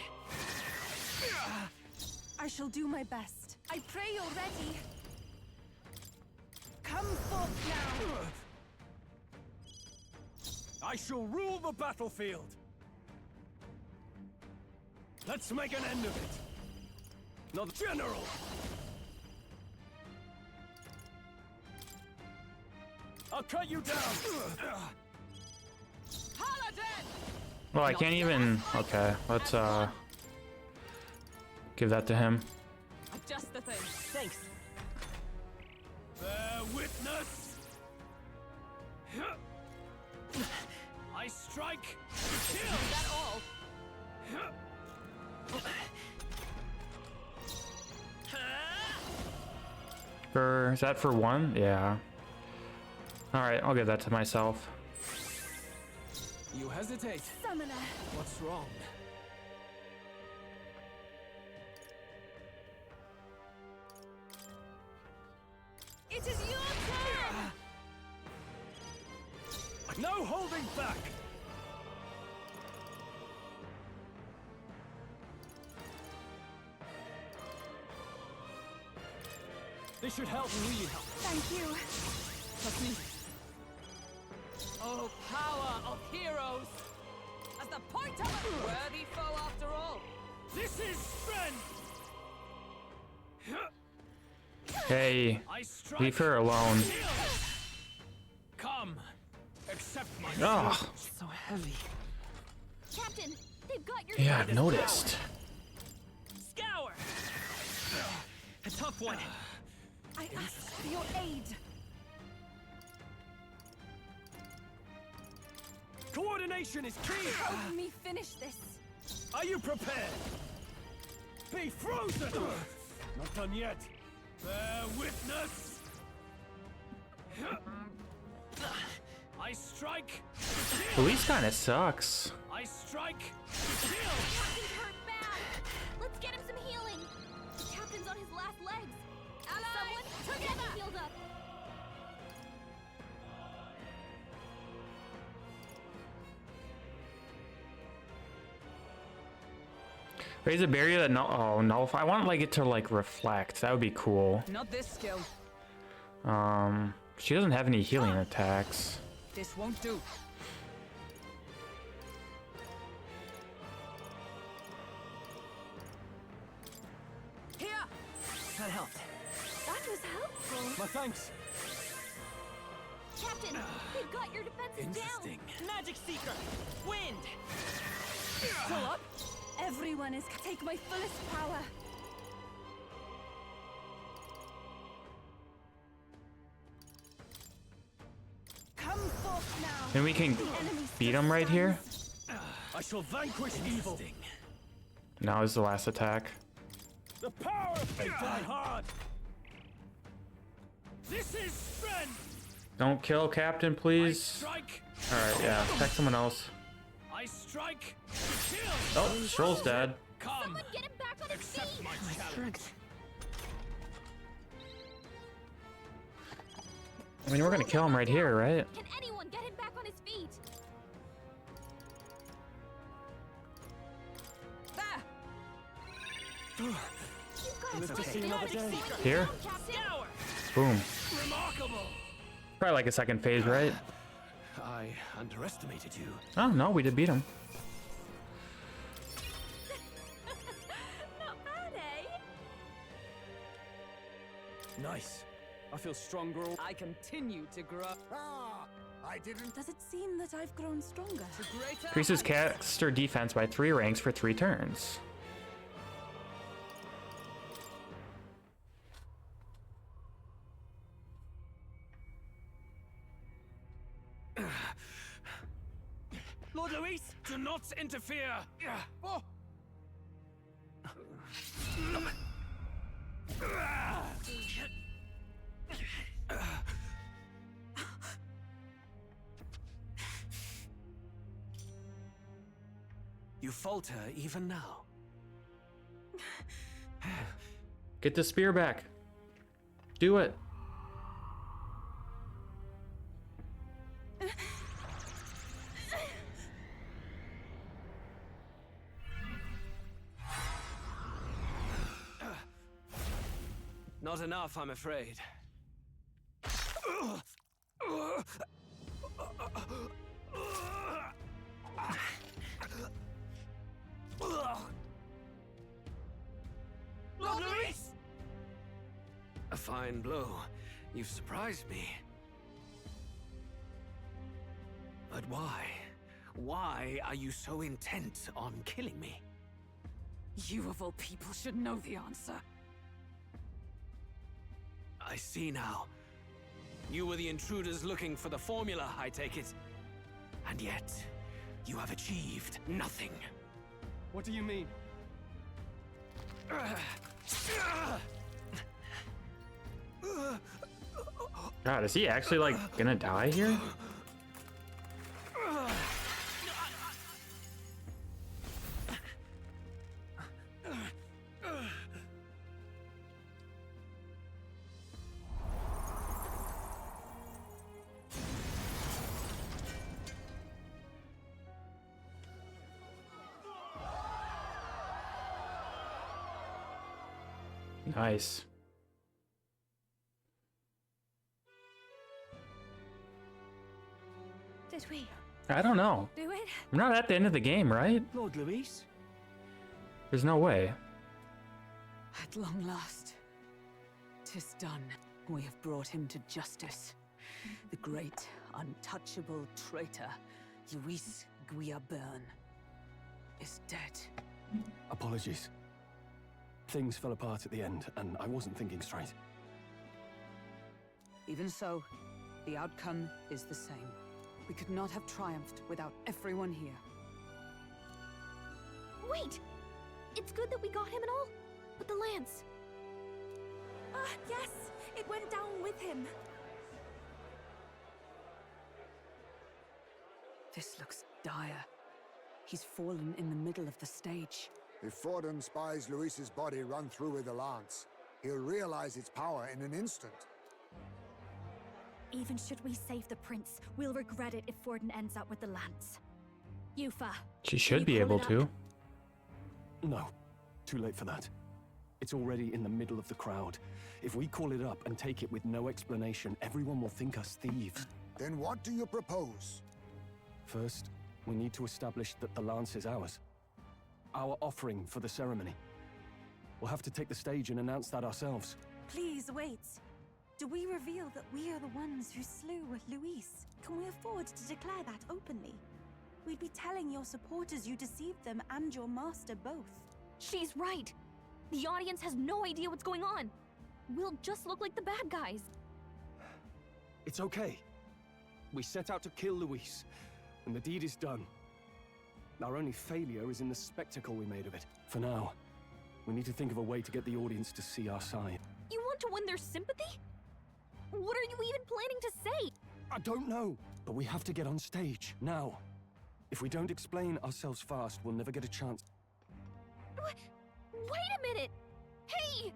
I shall do my best. I pray you're ready. Come forth now. I shall rule the battlefield. Let's make an end of it. Not general. I'll cut you down. Well, I can't even... Okay, let's give that to him. Just the thing. Thanks. Bear witness. I strike. Kill. Is that all? Is that for one? Yeah. Alright, I'll give that to myself. You hesitate. Summoner. What's wrong? It is your turn! No holding back! This should help me help. Thank you. Trust me. Oh, power of heroes! As the point of a worthy foe after all! This is strength! Hey, leave her alone. Come, Accept my Oh. So heavy. Captain, they've got your Yeah, I've noticed. Scour! A tough one. I ask for your aid. Coordination is key! Help me finish this. Are you prepared? Be frozen! Not done yet. Bear witness! I strike! Luis kind of sucks. I strike! Captain's hurt bad. Let's get him some healing. The captain's on his last legs. Someone together healed up. Raise a barrier that nullify. I want like it to like reflect. That would be cool. Not this skill. She doesn't have any healing attacks. This won't do. Here! That helped. That was helpful. My thanks. Captain, they've got your defenses down. Magic Seeker! Wind! Pull up. Everyone is take my fullest power. Come forth now. And we can beat him right here. I shall vanquish evil. Now is the last attack. The power of fate die hard. This is strength. Don't kill Captain, please. Strike. All right, yeah. Attack someone else. I strike. Oh, Stroll's dead. Come. Someone get him back on his feet. My strength. I mean, we're gonna kill him right here, right? Can anyone get him back on his feet? Live to see another day. Here. Scour! Boom. Remarkable. Probably like a second phase, right? I underestimated you. Oh no, we did beat him. Not bad, eh? Nice. I feel stronger. I continue to grow. Ah, I didn't. Does it seem that I've grown stronger? Increases caster defense by 3 ranks for 3 turns. Lord Luis, do not interfere. Oh. You falter even now. Get the spear back. Do it. Not enough, I'm afraid. Lord Luis! A fine blow. You've surprised me. But why? Why are you so intent on killing me? You of all people should know the answer. I see now. You were the intruders looking for the formula, I take it. And yet, you have achieved nothing. What do you mean? God, is he actually like gonna die here? Nice. Did we I don't know. do it? I'm not at the end of the game, right? Lord Luis? There's no way. At long last, 'tis done. We have brought him to justice. The great untouchable traitor, Luis Guillaburn, is dead. Apologies. Things fell apart at the end, and I wasn't thinking straight. Even so, the outcome is the same. We could not have triumphed without everyone here. Wait! It's good that we got him and all, but the lance. Ah, yes! It went down with him. This looks dire. He's fallen in the middle of the stage. If Forden spies Luis's body run through with the lance, he'll realize its power in an instant. Even should we save the prince, we'll regret it if Forden ends up with the lance. Yufa. She should be able to. No, too late for that. It's already in the middle of the crowd. If we call it up and take it with no explanation, everyone will think us thieves. Then what do you propose? First, we need to establish that the lance is ours. Our offering for the ceremony. We'll have to take the stage and announce that ourselves. Please wait. Do we reveal that we are the ones who slew Luis? Can we afford to declare that openly? We'd be telling your supporters you deceived them and your master both. She's right. The audience has no idea what's going on. We'll just look like the bad guys. It's okay. We set out to kill Luis, and the deed is done. Our only failure is in the spectacle we made of it. For now, we need to think of a way to get the audience to see our side. You want to win their sympathy? What are you even planning to say? I don't know, but we have to get on stage, now. If we don't explain ourselves fast, we'll never get a chance. Wait a minute! Hey!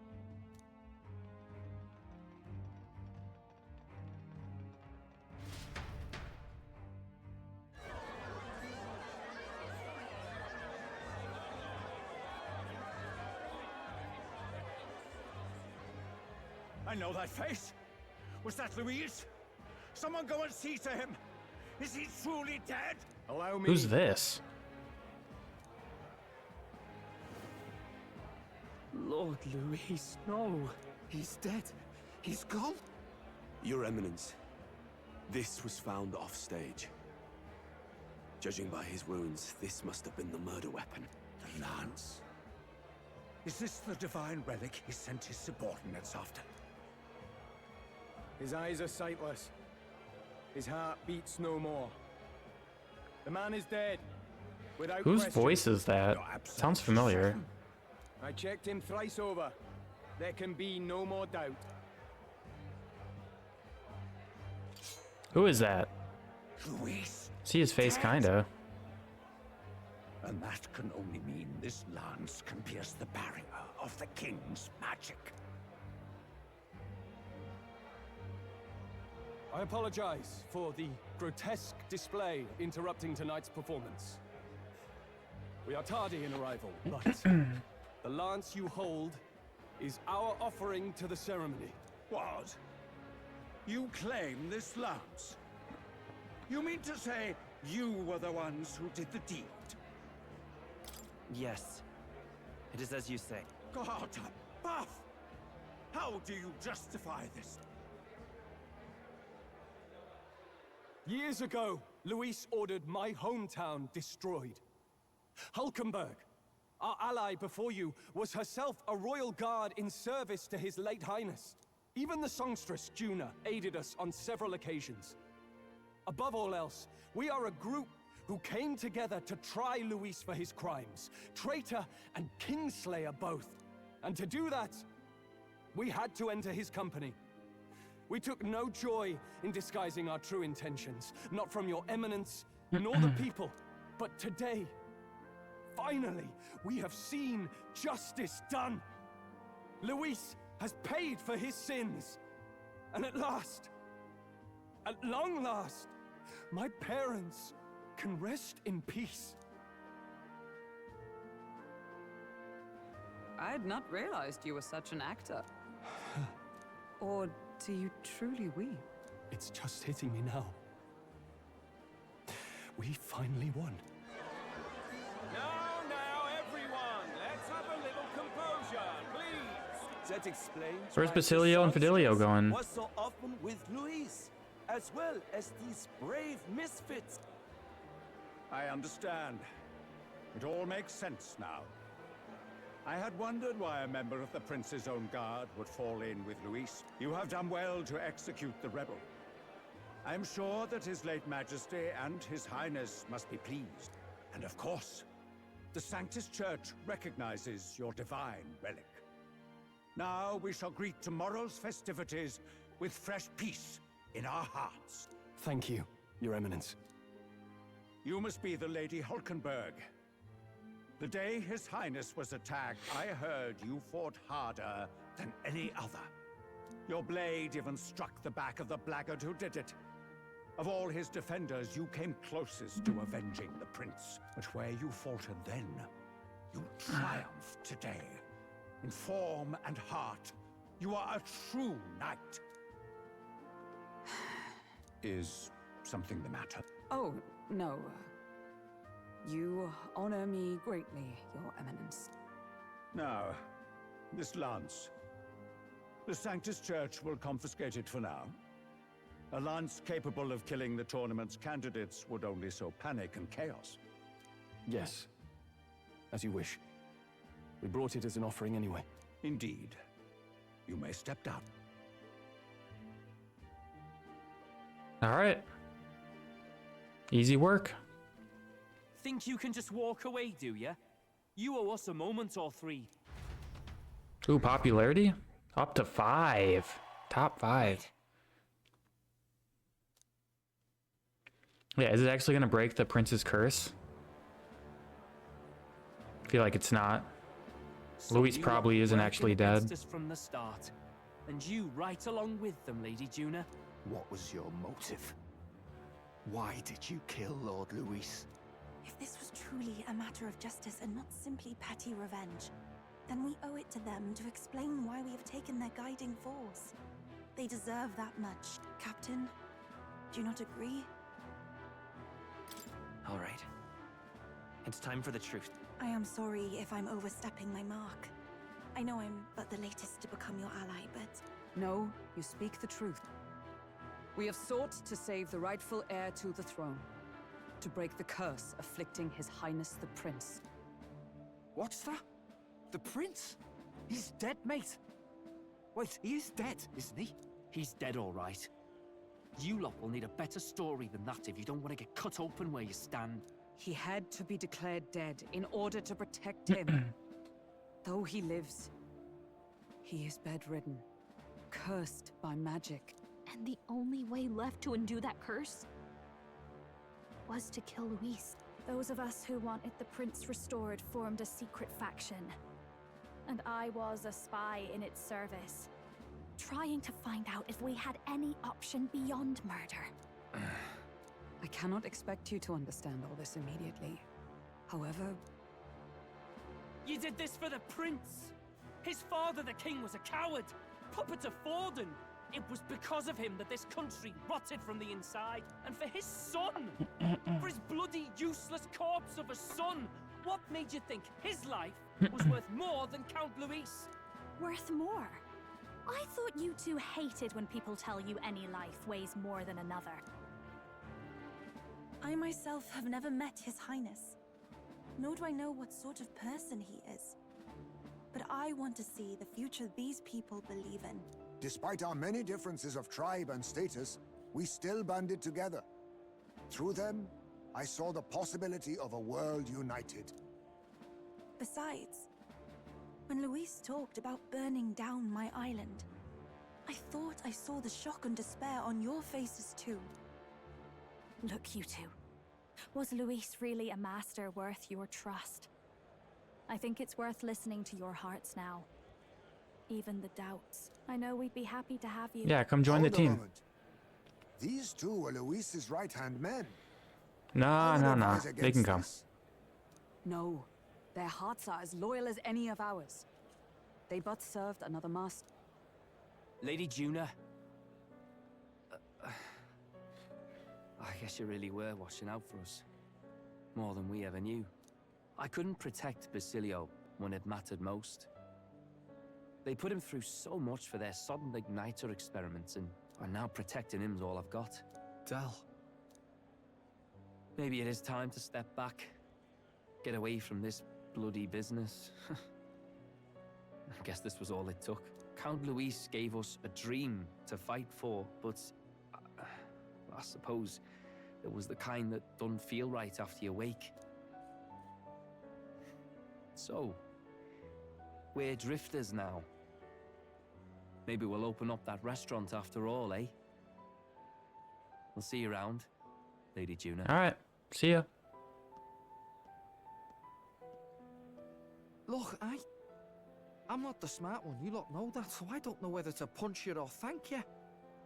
I know that face. Was that Luis? Someone go and see to him. Is he truly dead? Allow me. Who's this? Lord Luis, no. He's dead. He's gone. Your Eminence, this was found off stage. Judging by his wounds, this must have been the murder weapon. The lance. Is this the divine relic he sent his subordinates after? His eyes are sightless. His heart beats no more. The man is dead. Without Whose question. voice is that? Sounds familiar. I checked him thrice over. There can be no more doubt. Who is that? Luis. See his face, kinda. And that can only mean this lance can pierce the barrier of the king's magic. I apologize for the grotesque display interrupting tonight's performance. We are tardy in arrival, but the lance you hold is our offering to the ceremony. What? You claim this lance? You mean to say you were the ones who did the deed? Yes. It is as you say. God, Buff! How do you justify this? Years ago, Luis ordered my hometown destroyed. Hulkenberg, our ally before you, was herself a royal guard in service to his late highness. Even the songstress, Juna, aided us on several occasions. Above all else, we are a group who came together to try Luis for his crimes. Traitor and kingslayer both. And to do that, we had to enter his company. We took no joy in disguising our true intentions, not from your eminence, nor the people. But today, finally, we have seen justice done. Luis has paid for his sins. And at last, at long last, my parents can rest in peace. I had not realized you were such an actor. Or do you truly weep? It's just hitting me now. We finally won. Now, everyone, let's have a little composure, please. That explains Where's why Basilio and the Fidelio songstress going? was so often with Luis. as well as these brave misfits. I understand. It all makes sense now. I had wondered why a member of the Prince's own guard would fall in with Luis. You have done well to execute the rebel. I am sure that His late Majesty and His Highness must be pleased. And of course, the Sanctus Church recognizes your divine relic. Now we shall greet tomorrow's festivities with fresh peace in our hearts. Thank you, Your Eminence. You must be the Lady Hulkenberg. The day His Highness was attacked, I heard you fought harder than any other. Your blade even struck the back of the blackguard who did it. Of all his defenders, you came closest to avenging the prince. But where you faltered then, you triumph today. In form and heart, you are a true knight. Is something the matter? Oh, no. You honor me greatly, Your Eminence. Now, this lance. The Sanctus Church will confiscate it for now. A lance capable of killing the tournament's candidates would only sow panic and chaos. Yes. As you wish. We brought it as an offering anyway. Indeed. You may step down. All right. Easy work. Think you can just walk away, do ya? You owe us a moment or three. Ooh, popularity? Up to 5. Top 5. Yeah, is it actually gonna break the prince's curse? I feel like it's not. So Luis you probably lot isn't working actually against dead. us from the start, and you right along with them, Lady Juna. What was your motive? Why did you kill Lord Luis? If this was truly a matter of justice and not simply petty revenge, then we owe it to them to explain why we have taken their guiding force. They deserve that much. Captain, do you not agree? All right. It's time for the truth. I am sorry if I'm overstepping my mark. I know I'm but the latest to become your ally, but... No, you speak the truth. We have sought to save the rightful heir to the throne. To break the curse afflicting His Highness the Prince. What's that? The prince? He's dead, mate. Wait, he is dead, isn't he? He's dead, all right. You lot will need a better story than that if you don't want to get cut open where you stand. He had to be declared dead in order to protect him. Though he lives, he is bedridden, cursed by magic. And the only way left to undo that curse was to kill Luis. Those of us who wanted the prince restored formed a secret faction. And I was a spy in its service, trying to find out if we had any option beyond murder. I cannot expect you to understand all this immediately. However... You did this for the prince! His father, the king, was a coward! Puppet of Forden! It was because of him that this country rotted from the inside. And for his son! For his bloody, useless corpse of a son! What made you think his life was worth more than Count Luis? Worth more? I thought you two hated when people tell you any life weighs more than another. I myself have never met His Highness, nor do I know what sort of person he is. But I want to see the future these people believe in. Despite our many differences of tribe and status, we still banded together. Through them, I saw the possibility of a world united. Besides, when Luis talked about burning down my island, I thought I saw the shock and despair on your faces too. Look, you two. Was Luis really a master worth your trust? I think it's worth listening to your hearts now. Even the doubts. I know we'd be happy to have you. Yeah, come join the Hold a team. moment. These two were Luis's right-hand men. Nah, nah, nah. They can come. No, their hearts are as loyal as any of ours. They but served another master. Lady Juna. I guess you really were watching out for us. More than we ever knew. I couldn't protect Basilio when it mattered most. They put him through so much for their sudden igniter experiments, and And now protecting him's all I've got. Del. Maybe it is time to step back. Get away from this bloody business. I guess this was all it took. Count Luis gave us a dream to fight for, but I suppose it was the kind that don't feel right after you wake. So, we're drifters now. Maybe we'll open up that restaurant after all, eh? We'll see you around, Lady Juna. Alright, see ya. Look, I'm not the smart one, you lot know that, so I don't know whether to punch you or thank you.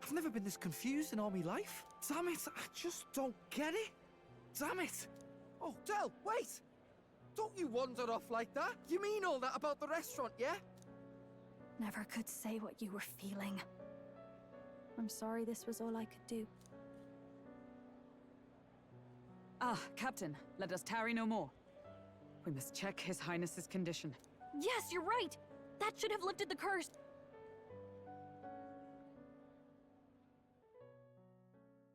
I've never been this confused in all my life. Damn it, I just don't get it. Damn it. Oh, Del, wait! Don't you wander off like that? You mean all that about the restaurant, yeah? Never could say what you were feeling. I'm sorry this was all I could do. Ah, Captain, let us tarry no more. We must check His Highness's condition. Yes, you're right! That should have lifted the curse!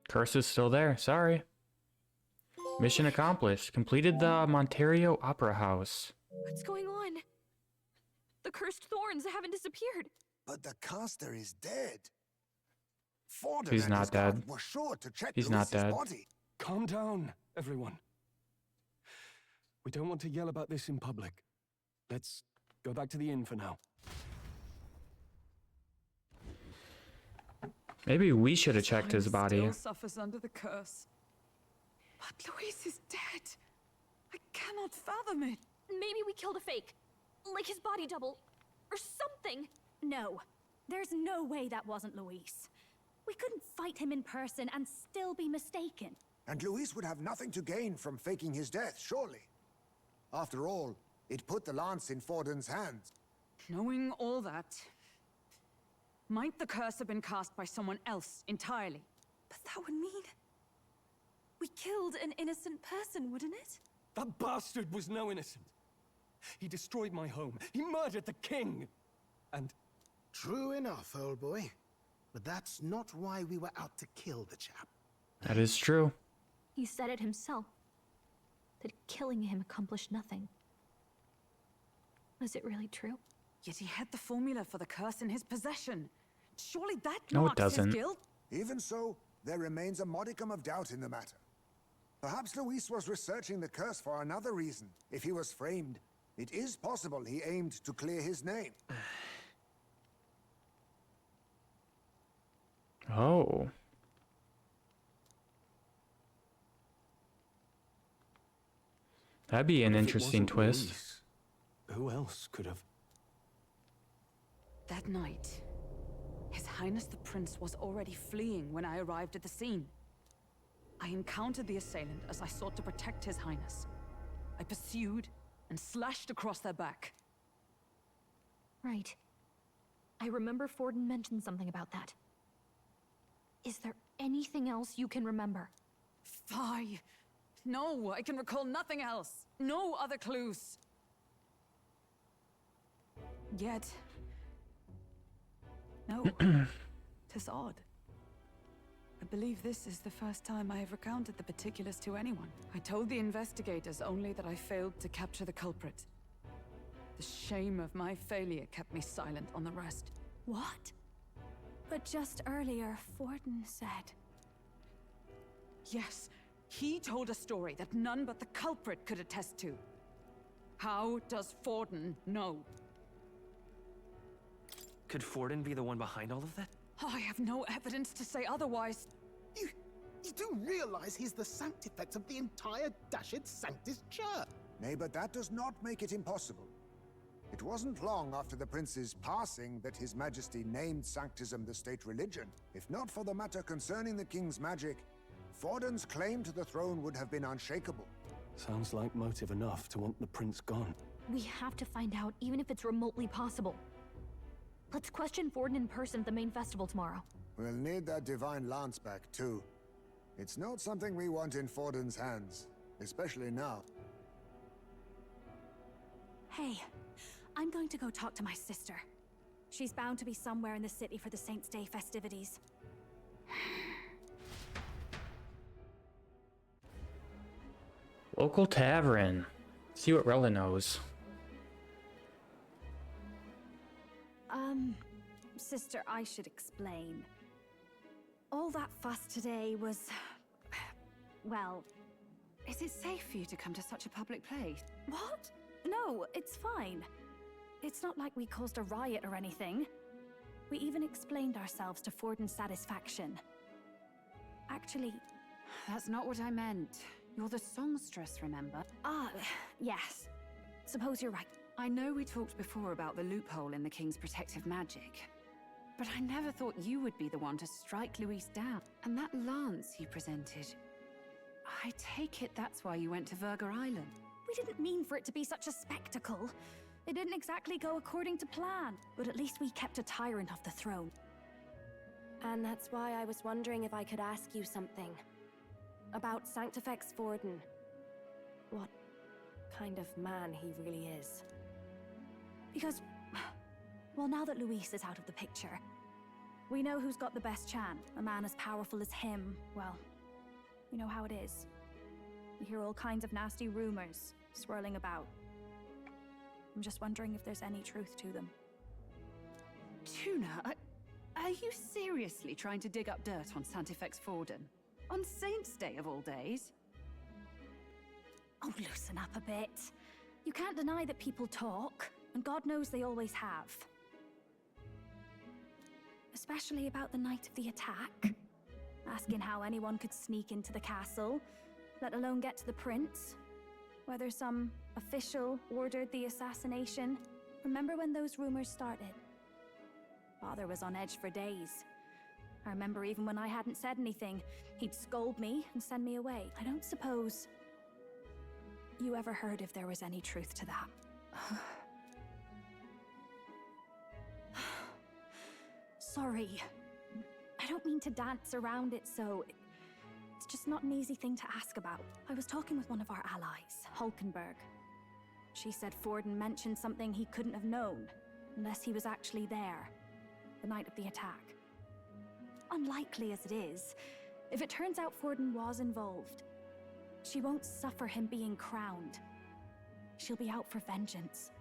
Curse is still there, sorry. Mission accomplished. Completed the Monterio Opera House. What's going on? The cursed thorns haven't disappeared. But the caster is dead. Forden He's and not his dead. guard were sure to check He's not Luis's dead. body. Calm down, everyone. We don't want to yell about this in public. Let's go back to the inn for now. Maybe we should have checked his body. Still suffers under the curse. But Luis is dead. I cannot fathom it. Maybe we killed a fake. Like his body double. Or something. No. There's no way that wasn't Luis. We couldn't fight him in person and still be mistaken. And Luis would have nothing to gain from faking his death, surely. After all, it put the lance in Forden's hands. Knowing all that, might the curse have been cast by someone else entirely? But that would mean... we killed an innocent person, wouldn't it? That bastard was no innocent. He destroyed my home. He murdered the king. And... True enough, old boy. But that's not why we were out to kill the chap. That is true. He said it himself. That killing him accomplished nothing. Was it really true? Yet he had the formula for the curse in his possession. Surely that No, it marks doesn't. his guilt? Even so, there remains a modicum of doubt in the matter. Perhaps Luis was researching the curse for another reason. If he was framed, it is possible he aimed to clear his name. Oh. That'd be an If it interesting wasn't twist. Luis, who else could have? That night, His Highness the Prince was already fleeing when I arrived at the scene. I encountered the assailant as I sought to protect His Highness. I pursued and slashed across their back. Right. I remember Forden mentioned something about that. Is there anything else you can remember? Fie! No, I can recall nothing else. No other clues. Yet... no. 'Tis odd. I believe this is the first time I have recounted the particulars to anyone. I told the investigators only that I failed to capture the culprit. The shame of my failure kept me silent on the rest. What? But just earlier, Forden said... Yes, he told a story that none but the culprit could attest to. How does Forden know? Could Forden be the one behind all of that? I have no evidence to say otherwise. You do realize he's the sanctifex of the entire Dashed Sanctus Church? Nay, but that does not make it impossible. It wasn't long after the prince's passing that His Majesty named Sanctism the state religion. If not for the matter concerning the king's magic, Forden's claim to the throne would have been unshakable. Sounds like motive enough to want the prince gone. We have to find out, even if it's remotely possible. Let's question Forden in person at the main festival tomorrow. We'll need that divine lance back, too. It's not something we want in Forden's hands, especially now. Hey, I'm going to go talk to my sister. She's bound to be somewhere in the city for the Saints' Day festivities. Local tavern. See what Rella knows. Sister, I should explain. All that fuss today was... well... Is it safe for you to come to such a public place? What? No, it's fine. It's not like we caused a riot or anything. We even explained ourselves to Forden's satisfaction. Actually... That's not what I meant. You're the songstress, remember? Ah, yes. Suppose you're right. I know we talked before about the loophole in the King's protective magic. But I never thought you would be the one to strike Luis down. And that lance you presented... I take it that's why you went to Verga Island. We didn't mean for it to be such a spectacle. It didn't exactly go according to plan. But at least we kept a tyrant off the throne. And that's why I was wondering if I could ask you something. About Sanctifex Forden. What kind of man he really is. Because, well, now that Luis is out of the picture, we know who's got the best chance. A man as powerful as him, well, you know how it is. You hear all kinds of nasty rumors swirling about. I'm just wondering if there's any truth to them. Tuna, are you seriously trying to dig up dirt on Sanctifex Forden? On Saint's Day of all days? Oh, loosen up a bit. You can't deny that people talk, and God knows they always have. Especially about the night of the attack. Asking how anyone could sneak into the castle, let alone get to the prince. Whether some official ordered the assassination. Remember when those rumors started? Father was on edge for days. I remember even when I hadn't said anything, he'd scold me and send me away. I don't suppose you ever heard if there was any truth to that. Sorry. I don't mean to dance around it, so... It's just not an easy thing to ask about. I was talking with one of our allies, Hulkenberg. She said Forden mentioned something he couldn't have known, unless he was actually there, the night of the attack. Unlikely as it is, if it turns out Forden was involved, she won't suffer him being crowned. She'll be out for vengeance.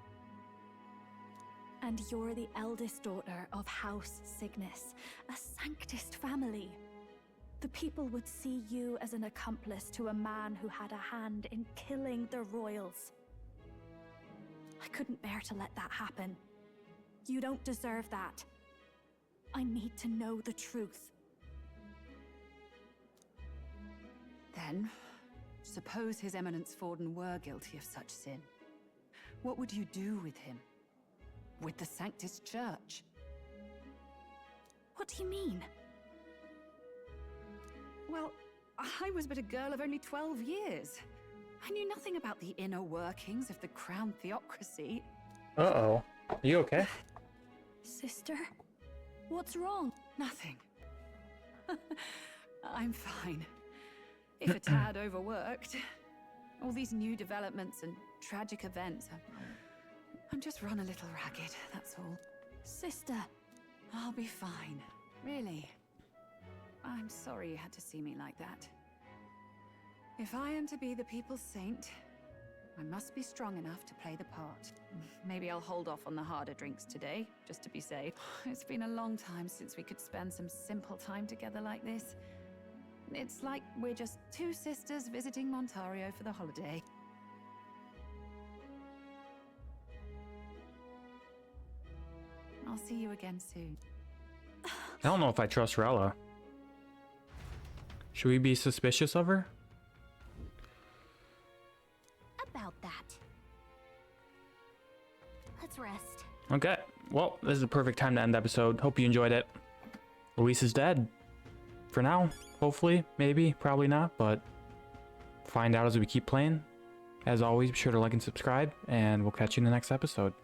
And you're the eldest daughter of House Cygnus, a Sanctist family. The people would see you as an accomplice to a man who had a hand in killing the royals. I couldn't bear to let that happen. You don't deserve that. I need to know the truth. Then, suppose His Eminence Forden were guilty of such sin. What would you do with him? With the Sanctist Church? What do you mean? Well, I was but a girl of only 12 years. I knew nothing about the inner workings of the crown theocracy. Uh-oh. Are you okay? Sister? What's wrong? Nothing. I'm fine. If a tad overworked. All these new developments and tragic events. I'm just run a little ragged, that's all. Sister. I'll be fine. Really. I'm sorry you had to see me like that. If I am to be the people's saint, I must be strong enough to play the part. Maybe I'll hold off on the harder drinks today, just to be safe. It's been a long time since we could spend some simple time together like this. It's like we're just two sisters visiting Montario for the holiday. I'll see you again soon. I don't know if I trust Rella. Should we be suspicious of her? About that. Let's rest. Okay. Well, this is a perfect time to end the episode. Hope you enjoyed it. Luis is dead. For now. Hopefully. Maybe. Probably not. But find out as we keep playing. As always, be sure to like and subscribe. And we'll catch you in the next episode.